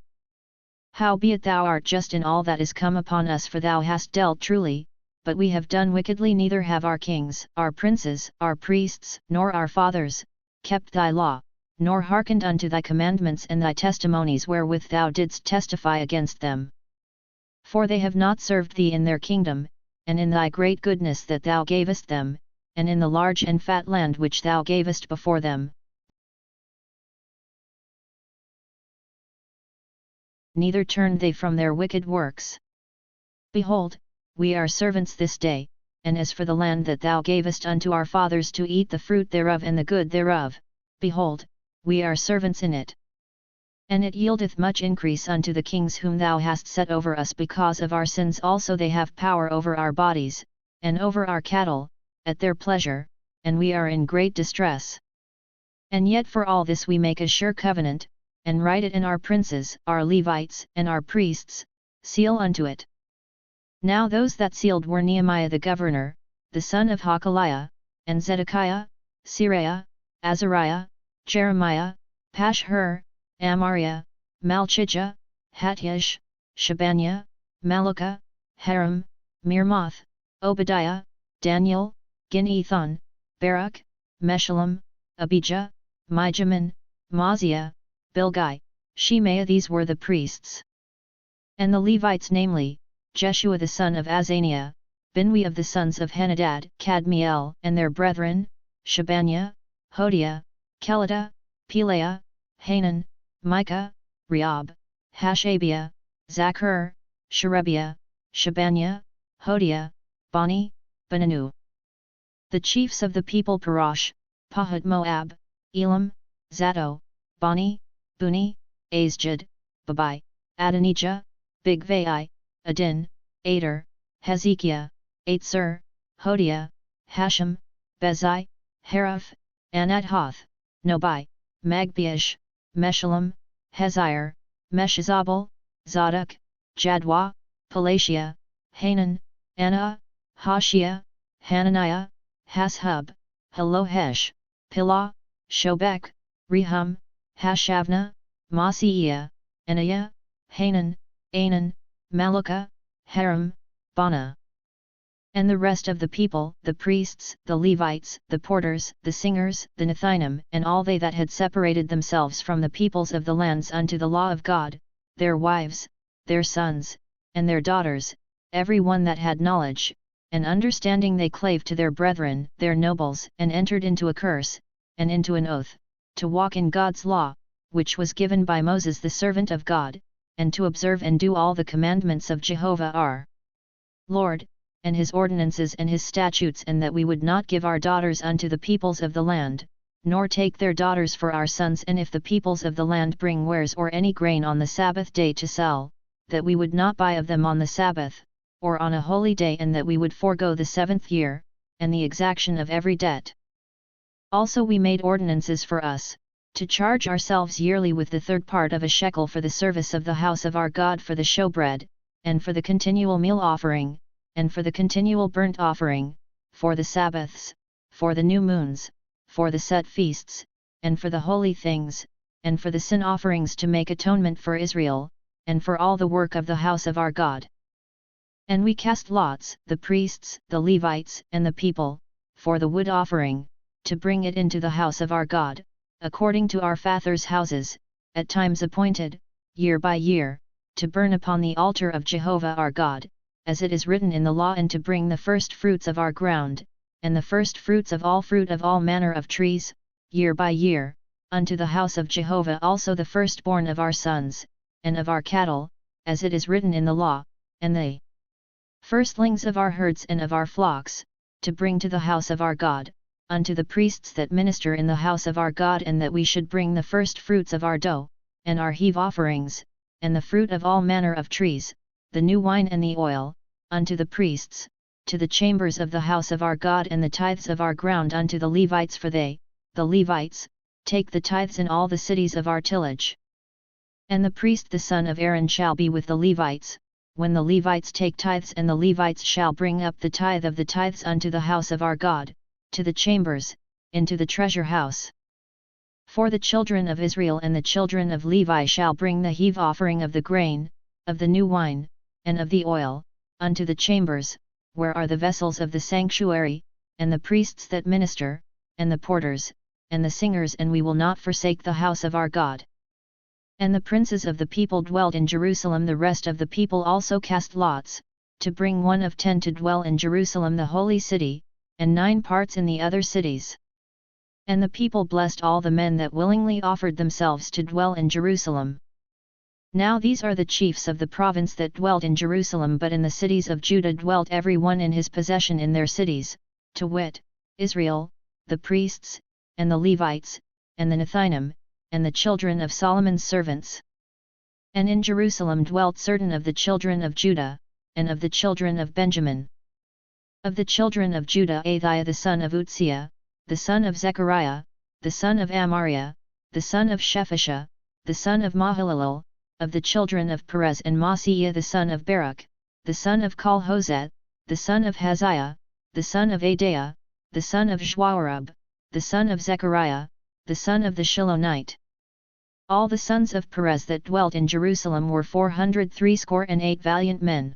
Howbeit thou art just in all that is come upon us, for thou hast dealt truly, but we have done wickedly, neither have our kings, our princes, our priests, nor our fathers, kept thy law, nor hearkened unto thy commandments and thy testimonies wherewith thou didst testify against them. For they have not served thee in their kingdom, and in thy great goodness that thou gavest them, and in the large and fat land which thou gavest before them. Neither turned they from their wicked works. Behold, we are servants this day, and as for the land that thou gavest unto our fathers to eat the fruit thereof and the good thereof, behold, we are servants in it. And it yieldeth much increase unto the kings whom thou hast set over us, because of our sins also they have power over our bodies, and over our cattle, at their pleasure, and we are in great distress. And yet for all this we make a sure covenant, and write it in our princes, our Levites, and our priests, seal unto it. Now those that sealed were Nehemiah the governor, the son of Hakaliah, and Zedekiah, Seraiah, Azariah, Jeremiah, Pashhur, Amariah, Malchijah, Hattish, Shebaniah, Malluchah, Haram, Mirmoth, Obadiah, Daniel, Ginethon, Barak, Meshullam, Abijah, Mijamin, Maaziah, Bilgai, Shemaiah. These were the priests. And the Levites, namely, Jeshua the son of Azaniah, Binwi of the sons of Henadad, Kadmiel and their brethren, Shebaniah, Hodiah, Kelita, Pelaiah, Hanan, Micah, Rehob, Hashabiah, Zachar, Sherebiah, Shebaniah, Hodiah, Bani, Benanu. The chiefs of the people: Parash, Pahat Moab, Elam, Zato, Bani, Buni, Azjad, Babai, Adonijah, Bigvai, Adin, Ader, Hezekiah, Atsur, Hodiah, Hashem, Bezai, Haraph, Anathoth, Nobai, Magbiash, Meshullam, Hezir, Meshezabel, Zadok, Jadwa, Pelatiah, Hanan, Anah, Hashiah, Hananiah, Hashub, Halohesh, Pilah, Shobek, Rehum, Hashavnah, Maaseiah, Anaiah, Hanan, Anan, Malluchah, Haram, Bana. And the rest of the people, the priests, the Levites, the porters, the singers, the Nethinim, and all they that had separated themselves from the peoples of the lands unto the law of God, their wives, their sons, and their daughters, every one that had knowledge and understanding, they clave to their brethren, their nobles, and entered into a curse, and into an oath, to walk in God's law, which was given by Moses the servant of God, and to observe and do all the commandments of Jehovah our Lord, and his ordinances and his statutes, and that we would not give our daughters unto the peoples of the land, nor take their daughters for our sons, and if the peoples of the land bring wares or any grain on the Sabbath day to sell, that we would not buy of them on the Sabbath, or on a holy day, and that we would forego the 7th year, and the exaction of every debt. Also we made ordinances for us, to charge ourselves yearly with the 3rd part of a shekel for the service of the house of our God, for the showbread, and for the continual meal offering, and for the continual burnt offering, for the Sabbaths, for the new moons, for the set feasts, and for the holy things, and for the sin offerings, to make atonement for Israel, and for all the work of the house of our God. And we cast lots, the priests, the Levites, and the people, for the wood offering, to bring it into the house of our God, according to our fathers' houses, at times appointed, year by year, to burn upon the altar of Jehovah our God, as it is written in the law, and to bring the first fruits of our ground, and the first fruits of all fruit of all manner of trees, year by year, unto the house of Jehovah, also the firstborn of our sons, and of our cattle, as it is written in the law, and the firstlings of our herds and of our flocks, to bring to the house of our God, unto the priests that minister in the house of our God, and that we should bring the first fruits of our dough, and our heave offerings, and the fruit of all manner of trees, the new wine and the oil, unto the priests, to the chambers of the house of our God, and the tithes of our ground unto the Levites, for they, the Levites, take the tithes in all the cities of our tillage. And the priest the son of Aaron shall be with the Levites, when the Levites take tithes, and the Levites shall bring up the tithe of the tithes unto the house of our God, to the chambers, into the treasure house. For the children of Israel and the children of Levi shall bring the heave offering of the grain, of the new wine, and of the oil, unto the chambers, where are the vessels of the sanctuary, and the priests that minister, and the porters, and the singers, and we will not forsake the house of our God. And the princes of the people dwelt in Jerusalem. The rest of the people also cast lots, to bring 1 of 10 to dwell in Jerusalem the holy city, and 9 parts in the other cities. And the people blessed all the men that willingly offered themselves to dwell in Jerusalem. Now these are the chiefs of the province that dwelt in Jerusalem, but in the cities of Judah dwelt every one in his possession in their cities, to wit, Israel, the priests, and the Levites, and the Nethinim, and the children of Solomon's servants. And in Jerusalem dwelt certain of the children of Judah, and of the children of Benjamin. Of the children of Judah, Athaiah the son of Uzziah, the son of Zechariah, the son of Amariah, the son of Shephisha, the son of Mahalalel. Of the children of Perez and Maaseiah the son of Baruch, the son of Col-Hozeth, the son of Haziah, the son of Adaiah, the son of Joarib, the son of Zechariah, the son of the Shilonite. All the sons of Perez that dwelt in Jerusalem were 468 valiant men.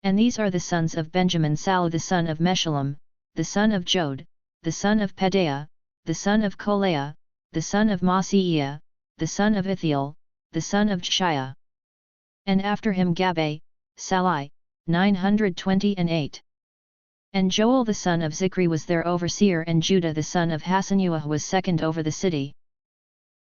And these are the sons of Benjamin: Sallu the son of Meshullam, the son of Jod, the son of Pedaiah, the son of Kolaiah, the son of Maaseiah, the son of Ithiel, the son of Jeshiah. And after him Gabbai, Salai, 928. And Joel the son of Zichri was their overseer, and Judah the son of Hasenuah was second over the city.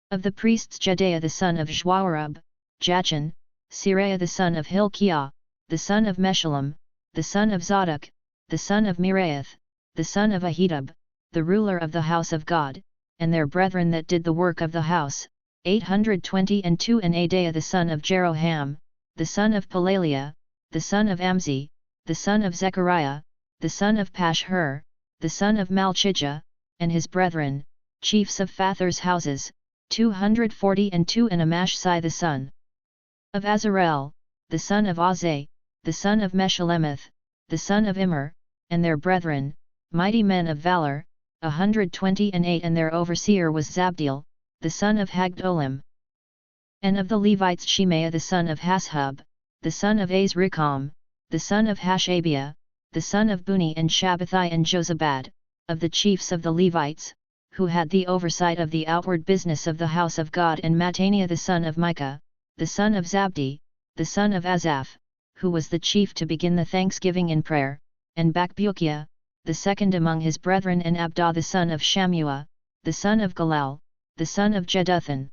Of the priests Jedaiah the son of Joarib, Jachin, Seraiah the son of Hilkiah, the son of Meshullam, the son of Zadok, the son of Meraioth, the son of Ahitub, the ruler of the house of God, and their brethren that did the work of the house, 822. And Adaiah the son of Jeroham, the son of Pelaliah, the son of Amzi, the son of Zechariah, the son of Pashhur, the son of Malchijah, and his brethren, chiefs of Father's houses, 242. And Amashsai the son of Azarel, the son of Azai, the son of Meshelemeth, the son of Immer, and their brethren, mighty men of valor, 128. And their overseer was Zabdiel, the son of Hagdolim. And of the Levites Shemaiah the son of Hashub, the son of Azrikam, the son of Hashabiah, the son of Buni, and Shabbathai and Jozabad, of the chiefs of the Levites, who had the oversight of the outward business of the house of God, and Mattaniah the son of Micah, the son of Zabdi, the son of Asaph, who was the chief to begin the thanksgiving in prayer, and Bakbukiah, the second among his brethren, and Abdah the son of Shammua, the son of Galal, the son of Jeduthun.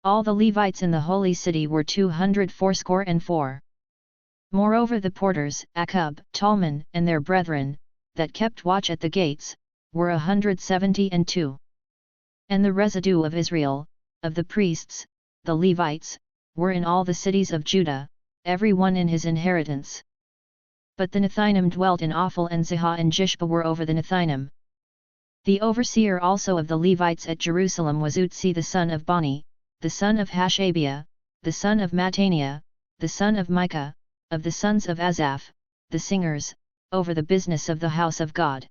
All the Levites in the holy city were 284. Moreover the porters, Akub, Talman, and their brethren, that kept watch at the gates, were 172. And the residue of Israel, of the priests, the Levites, were in all the cities of Judah, every one in his inheritance. But the Nethinim dwelt in Ophel, and Zihah and Jishpa were over the Nethinim. The overseer also of the Levites at Jerusalem was Utzi the son of Bani, the son of Hashabiah, the son of Mattaniah, the son of Micah, of the sons of Asaph, the singers, over the business of the house of God.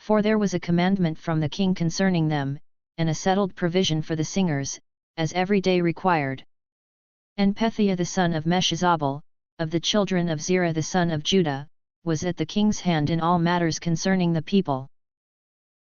For there was a commandment from the king concerning them, and a settled provision for the singers, as every day required. And Pethiah the son of Meshezabel, of the children of Zerah the son of Judah, was at the king's hand in all matters concerning the people.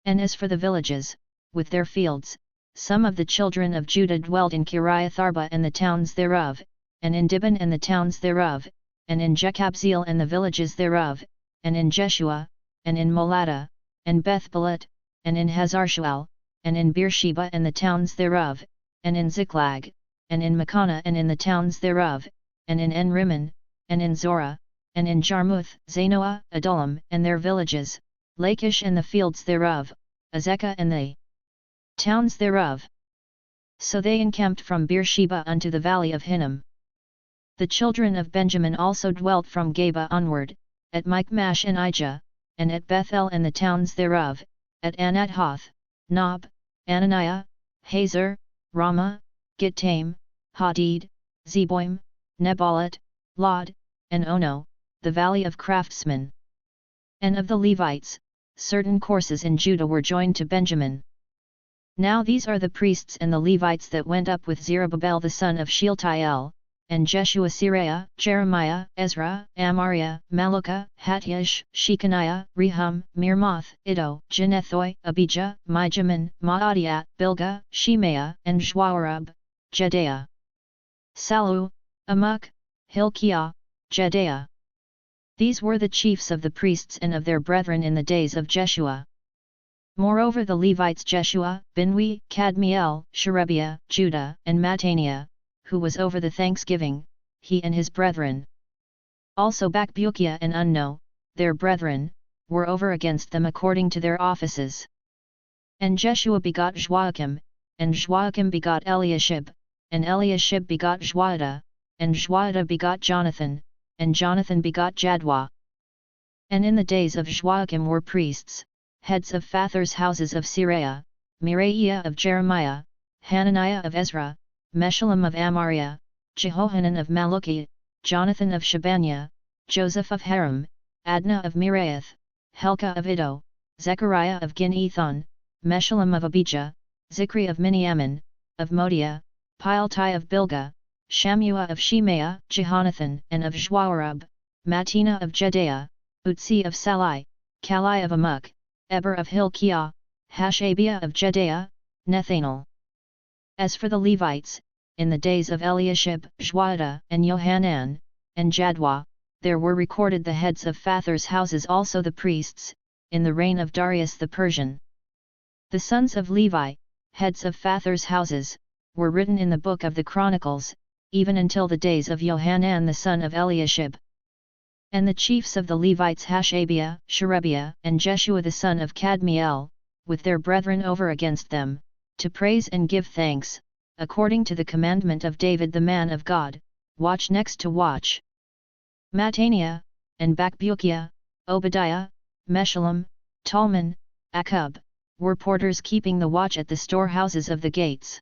And as for the villages, with their fields, some of the children of Judah dwelt in Kiriath-arba and the towns thereof, and in Dibon and the towns thereof, and in Jekabzeel and the villages thereof, and in Jeshua, and in Molada, and Beth-Pelet, and in Hazarshual, and in Beersheba and the towns thereof, and in Ziklag, and in Makana and in the towns thereof, and in En-Rimmon, and in Zorah, and in Jarmuth, Zanoah, Adullam and their villages, Lachish and the fields thereof, Azekah and the towns thereof. So they encamped from Beersheba unto the valley of Hinnom. The children of Benjamin also dwelt from Geba onward, at Michmash and Ijah, and at Bethel and the towns thereof, at Anathoth, Nob, Ananiah, Hazor, Ramah, Gittaim, Hadid, Zeboim, Nebalat, Lod, and Ono, the valley of craftsmen. And of the Levites, certain courses in Judah were joined to Benjamin. Now these are the priests and the Levites that went up with Zerubbabel the son of Shealtiel, and Jeshua, Seraiah, Jeremiah, Ezra, Amariah, Maluka, Hattish, Shechaniah, Rehum, Mirmoth, Iddo, Genethoi, Abijah, Mijamin, Maadiah, Bilgah, Shemaiah, and Joarib, Jedaiah, Sallu, Amok, Hilkiah, Jedaiah, These were the chiefs of the priests and of their brethren in the days of Jeshua. Moreover the Levites Jeshua, Binwi, Kadmiel, Sherebiah, Judah, and Mattaniah, who was over the thanksgiving, he and his brethren. Also Bakbukiah and Unno, their brethren, were over against them according to their offices. And Jeshua begot Joachim, and Joachim begot Eliashib, and Eliashib begot Joiada, and Joiada begot Jonathan, and Jonathan begot Jadua. And in the days of Joachim were priests, heads of fathers' houses of Seraiah, Miraiah of Jeremiah, Hananiah of Ezra, Meshullam of Amariah, Jehohanan of Maluki, Jonathan of Shebaniah, Joseph of Haram, Adnah of Miraioth, Helka of Iddo, Zechariah of Ginethon, Meshullam of Abijah, Zichri of Miniamin, of Modiah, Piltai of Bilgah, Shammua of Shemaiah, Jehonathan and of Joarib, Matina of Jedaiah, Utsi of Salai, Kalai of Amuk, Eber of Hilkiah, Hashabiah of Jedaiah, Nethanel. As for the Levites, in the days of Eliashib, Joiada, and Johanan, and Jadua, there were recorded the heads of fathers' houses also the priests, in the reign of Darius the Persian. The sons of Levi, heads of fathers' houses, were written in the book of the Chronicles, even until the days of Johanan the son of Eliashib. And the chiefs of the Levites Hashabiah, Sherebiah, and Jeshua the son of Kadmiel, with their brethren over against them, to praise and give thanks, according to the commandment of David the man of God, watch next to watch. Mattaniah, and Bakbukiah, Obadiah, Meshullam, Talman, Akub, were porters keeping the watch at the storehouses of the gates.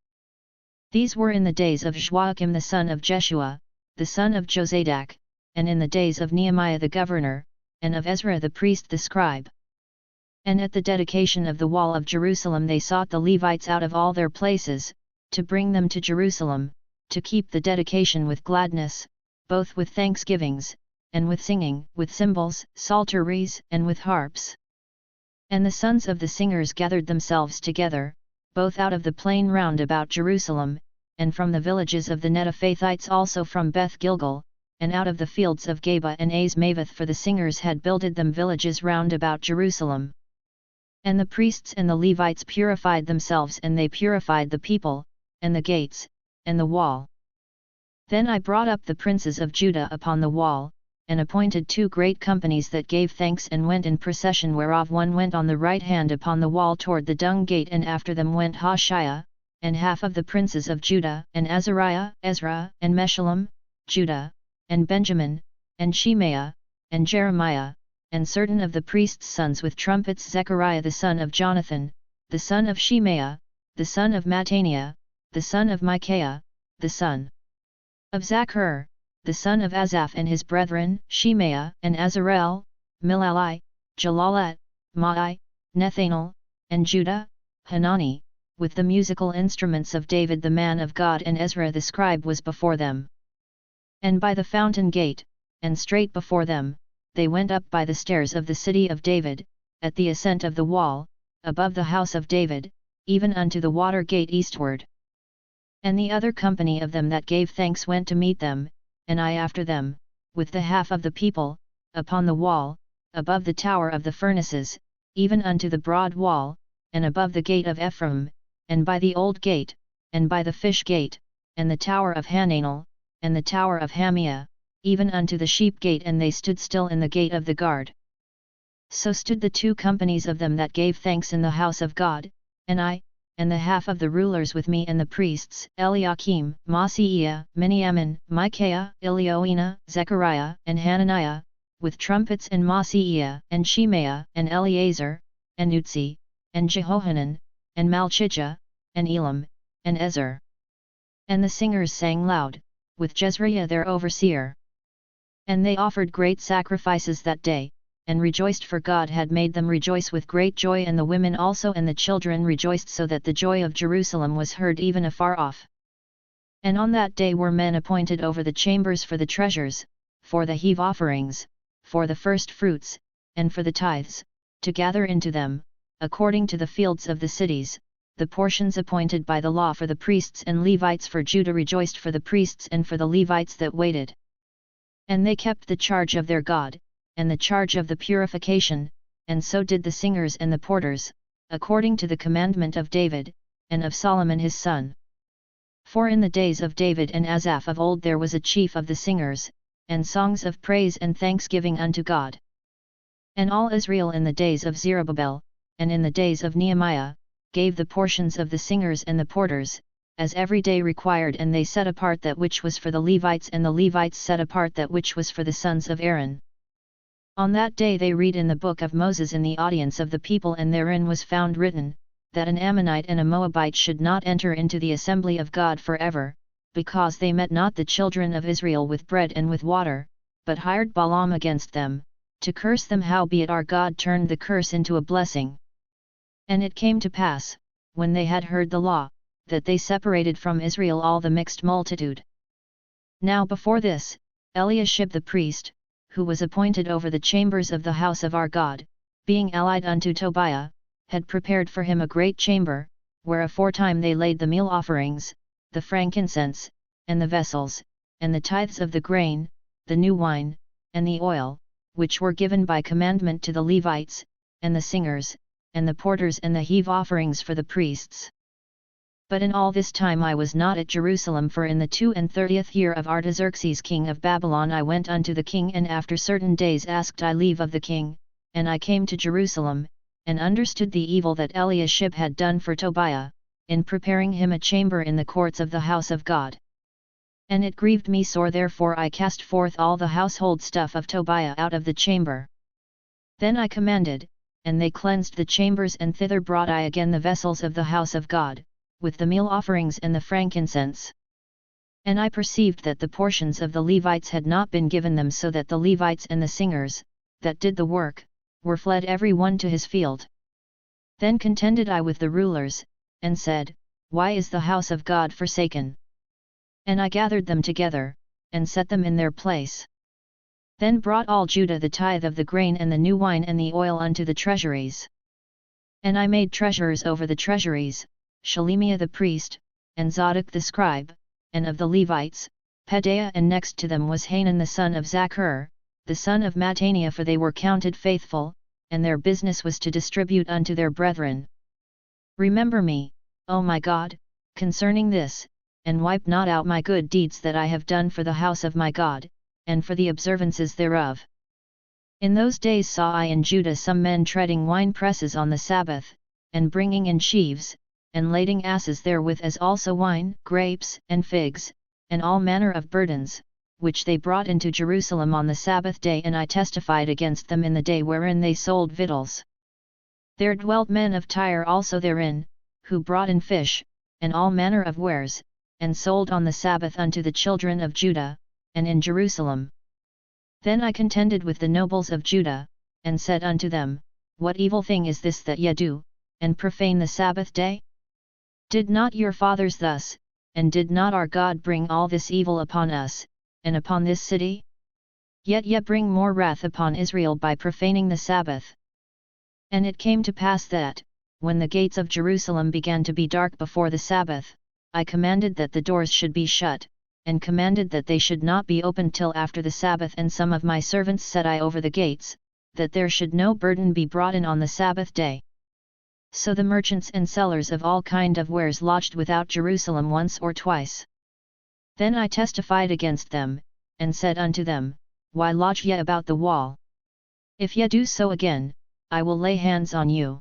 These were in the days of Joachim the son of Jeshua, the son of Josadak, and in the days of Nehemiah the governor, and of Ezra the priest the scribe. And at the dedication of the wall of Jerusalem they sought the Levites out of all their places, to bring them to Jerusalem, to keep the dedication with gladness, both with thanksgivings, and with singing, with cymbals, psalteries, and with harps. And the sons of the singers gathered themselves together, both out of the plain round about Jerusalem, and from the villages of the Netophathites also from Beth Gilgal, and out of the fields of Geba and Azmaveth, for the singers had builded them villages round about Jerusalem. And the priests and the Levites purified themselves, and they purified the people, and the gates, and the wall. Then I brought up the princes of Judah upon the wall, and appointed 2 great companies that gave thanks and went in procession, whereof one went on the right hand upon the wall toward the dung gate, and after them went Hoshaiah, and half of the princes of Judah, and Azariah, Ezra, and Meshullam, Judah, and Benjamin, and Shemaiah, and Jeremiah, and certain of the priests' sons with trumpets, Zechariah the son of Jonathan, the son of Shemaiah, the son of Mattaniah, the son of Micaiah, the son of Zachar, the son of Asaph, and his brethren, Shemaiah, and Azarel, Milalai, Jalalat, Maai, Nethanel, and Judah, Hanani, with the musical instruments of David the man of God, and Ezra the scribe was before them. And by the fountain gate, and straight before them, they went up by the stairs of the city of David, at the ascent of the wall, above the house of David, even unto the water gate eastward. And the other company of them that gave thanks went to meet them, and I after them, with the half of the people, upon the wall, above the tower of the furnaces, even unto the broad wall, and above the gate of Ephraim, and by the old gate, and by the fish gate, and the tower of Hananel, and the tower of Hamiah, even unto the sheep gate, and they stood still in the gate of the guard. So stood the 2 companies of them that gave thanks in the house of God, and I, and the half of the rulers with me, and the priests, Eliakim, Maaseiah, Miniamin, Micaiah, Elioenah, Zechariah, and Hananiah, with trumpets, and Maaseiah, and Shemaiah, and Eleazar, and Utsi, and Jehohanan, and Malchijah, and Elam, and Ezer. And the singers sang loud, with Jezreiah their overseer. And they offered great sacrifices that day, and rejoiced, for God had made them rejoice with great joy, and the women also and the children rejoiced, so that the joy of Jerusalem was heard even afar off. And on that day were men appointed over the chambers for the treasures, for the heave offerings, for the first fruits, and for the tithes, to gather into them, according to the fields of the cities, the portions appointed by the law for the priests and Levites. For Judah rejoiced for the priests and for the Levites that waited. And they kept the charge of their God, and the charge of the purification, and so did the singers and the porters, according to the commandment of David, and of Solomon his son. For in the days of David and Asaph of old there was a chief of the singers, and songs of praise and thanksgiving unto God. And all Israel in the days of Zerubbabel, and in the days of Nehemiah, gave the portions of the singers and the porters, as every day required, and they set apart that which was for the Levites, and the Levites set apart that which was for the sons of Aaron. On that day they read in the book of Moses in the audience of the people, and therein was found written, that an Ammonite and a Moabite should not enter into the assembly of God forever, because they met not the children of Israel with bread and with water, but hired Balaam against them, to curse them. Howbeit our God turned the curse into a blessing. And it came to pass, when they had heard the law, that they separated from Israel all the mixed multitude. Now before this, Eliashib the priest, who was appointed over the chambers of the house of our God, being allied unto Tobiah, had prepared for him a great chamber, where aforetime they laid the meal offerings, the frankincense, and the vessels, and the tithes of the grain, the new wine, and the oil, which were given by commandment to the Levites, and the singers, and the porters, and the heave offerings for the priests. But in all this time I was not at Jerusalem, for in the 32nd year of Artaxerxes king of Babylon I went unto the king, and after certain days asked I leave of the king, and I came to Jerusalem, and understood the evil that Eliashib had done for Tobiah, in preparing him a chamber in the courts of the house of God. And it grieved me sore, therefore I cast forth all the household stuff of Tobiah out of the chamber. Then I commanded, and they cleansed the chambers, and thither brought I again the vessels of the house of God, with the meal offerings and the frankincense. And I perceived that the portions of the Levites had not been given them, so that the Levites and the singers, that did the work, were fled every one to his field. Then contended I with the rulers, and said, Why is the house of God forsaken? And I gathered them together, and set them in their place. Then brought all Judah the tithe of the grain and the new wine and the oil unto the treasuries. And I made treasurers over the treasuries, Shelemiah the priest, and Zadok the scribe, and of the Levites, Pedaiah, and next to them was Hanan the son of Zachur, the son of Mattaniah, for they were counted faithful, and their business was to distribute unto their brethren. Remember me, O my God, concerning this, and wipe not out my good deeds that I have done for the house of my God, and for the observances thereof. In those days saw I in Judah some men treading wine presses on the Sabbath, and bringing in sheaves, and lading asses therewith, as also wine, grapes, and figs, and all manner of burdens, which they brought into Jerusalem on the Sabbath day, and I testified against them in the day wherein they sold victuals. There dwelt men of Tyre also therein, who brought in fish, and all manner of wares, and sold on the Sabbath unto the children of Judah, and in Jerusalem. Then I contended with the nobles of Judah, and said unto them, What evil thing is this that ye do, and profane the Sabbath day? Did not your fathers thus, and did not our God bring all this evil upon us, and upon this city? Yet ye bring more wrath upon Israel by profaning the Sabbath. And it came to pass that, when the gates of Jerusalem began to be dark before the Sabbath, I commanded that the doors should be shut, and commanded that they should not be opened till after the Sabbath, and some of my servants set I over the gates, that there should no burden be brought in on the Sabbath day. So the merchants and sellers of all kind of wares lodged without Jerusalem once or twice. Then I testified against them, and said unto them, Why lodge ye about the wall? If ye do so again, I will lay hands on you.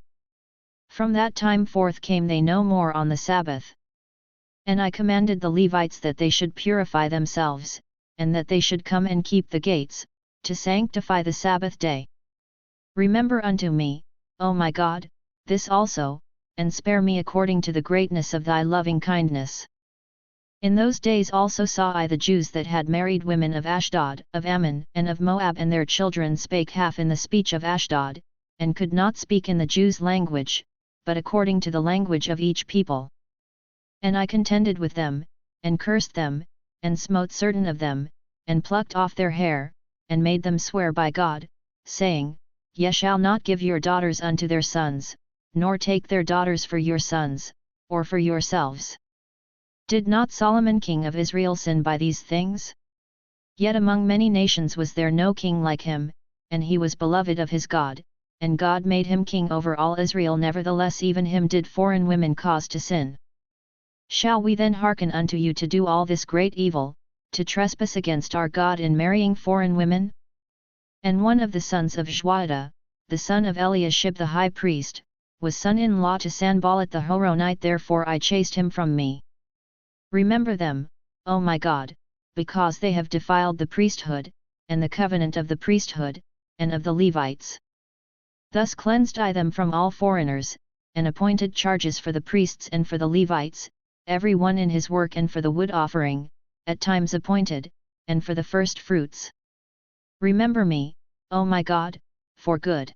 From that time forth came they no more on the Sabbath. And I commanded the Levites that they should purify themselves, and that they should come and keep the gates, to sanctify the Sabbath day. Remember unto me, O my God, this also, and spare me according to the greatness of thy loving kindness. In those days also saw I the Jews that had married women of Ashdod, of Ammon, and of Moab, and their children spake half in the speech of Ashdod, and could not speak in the Jews' language, but according to the language of each people. And I contended with them, and cursed them, and smote certain of them, and plucked off their hair, and made them swear by God, saying, Ye shall not give your daughters unto their sons, nor take their daughters for your sons, or for yourselves. Did not Solomon king of Israel sin by these things? Yet among many nations was there no king like him, and he was beloved of his God, and God made him king over all Israel. Nevertheless even him did foreign women cause to sin. Shall we then hearken unto you to do all this great evil, to trespass against our God in marrying foreign women? And one of the sons of Joiada, the son of Eliashib the high priest, was son-in-law to Sanballat the Horonite. Therefore I chased him from me. Remember them, O my God, because they have defiled the priesthood, and the covenant of the priesthood, and of the Levites. Thus cleansed I them from all foreigners, and appointed charges for the priests and for the Levites, every one in his work, and for the wood offering, at times appointed, and for the first fruits. Remember me, O my God, for good.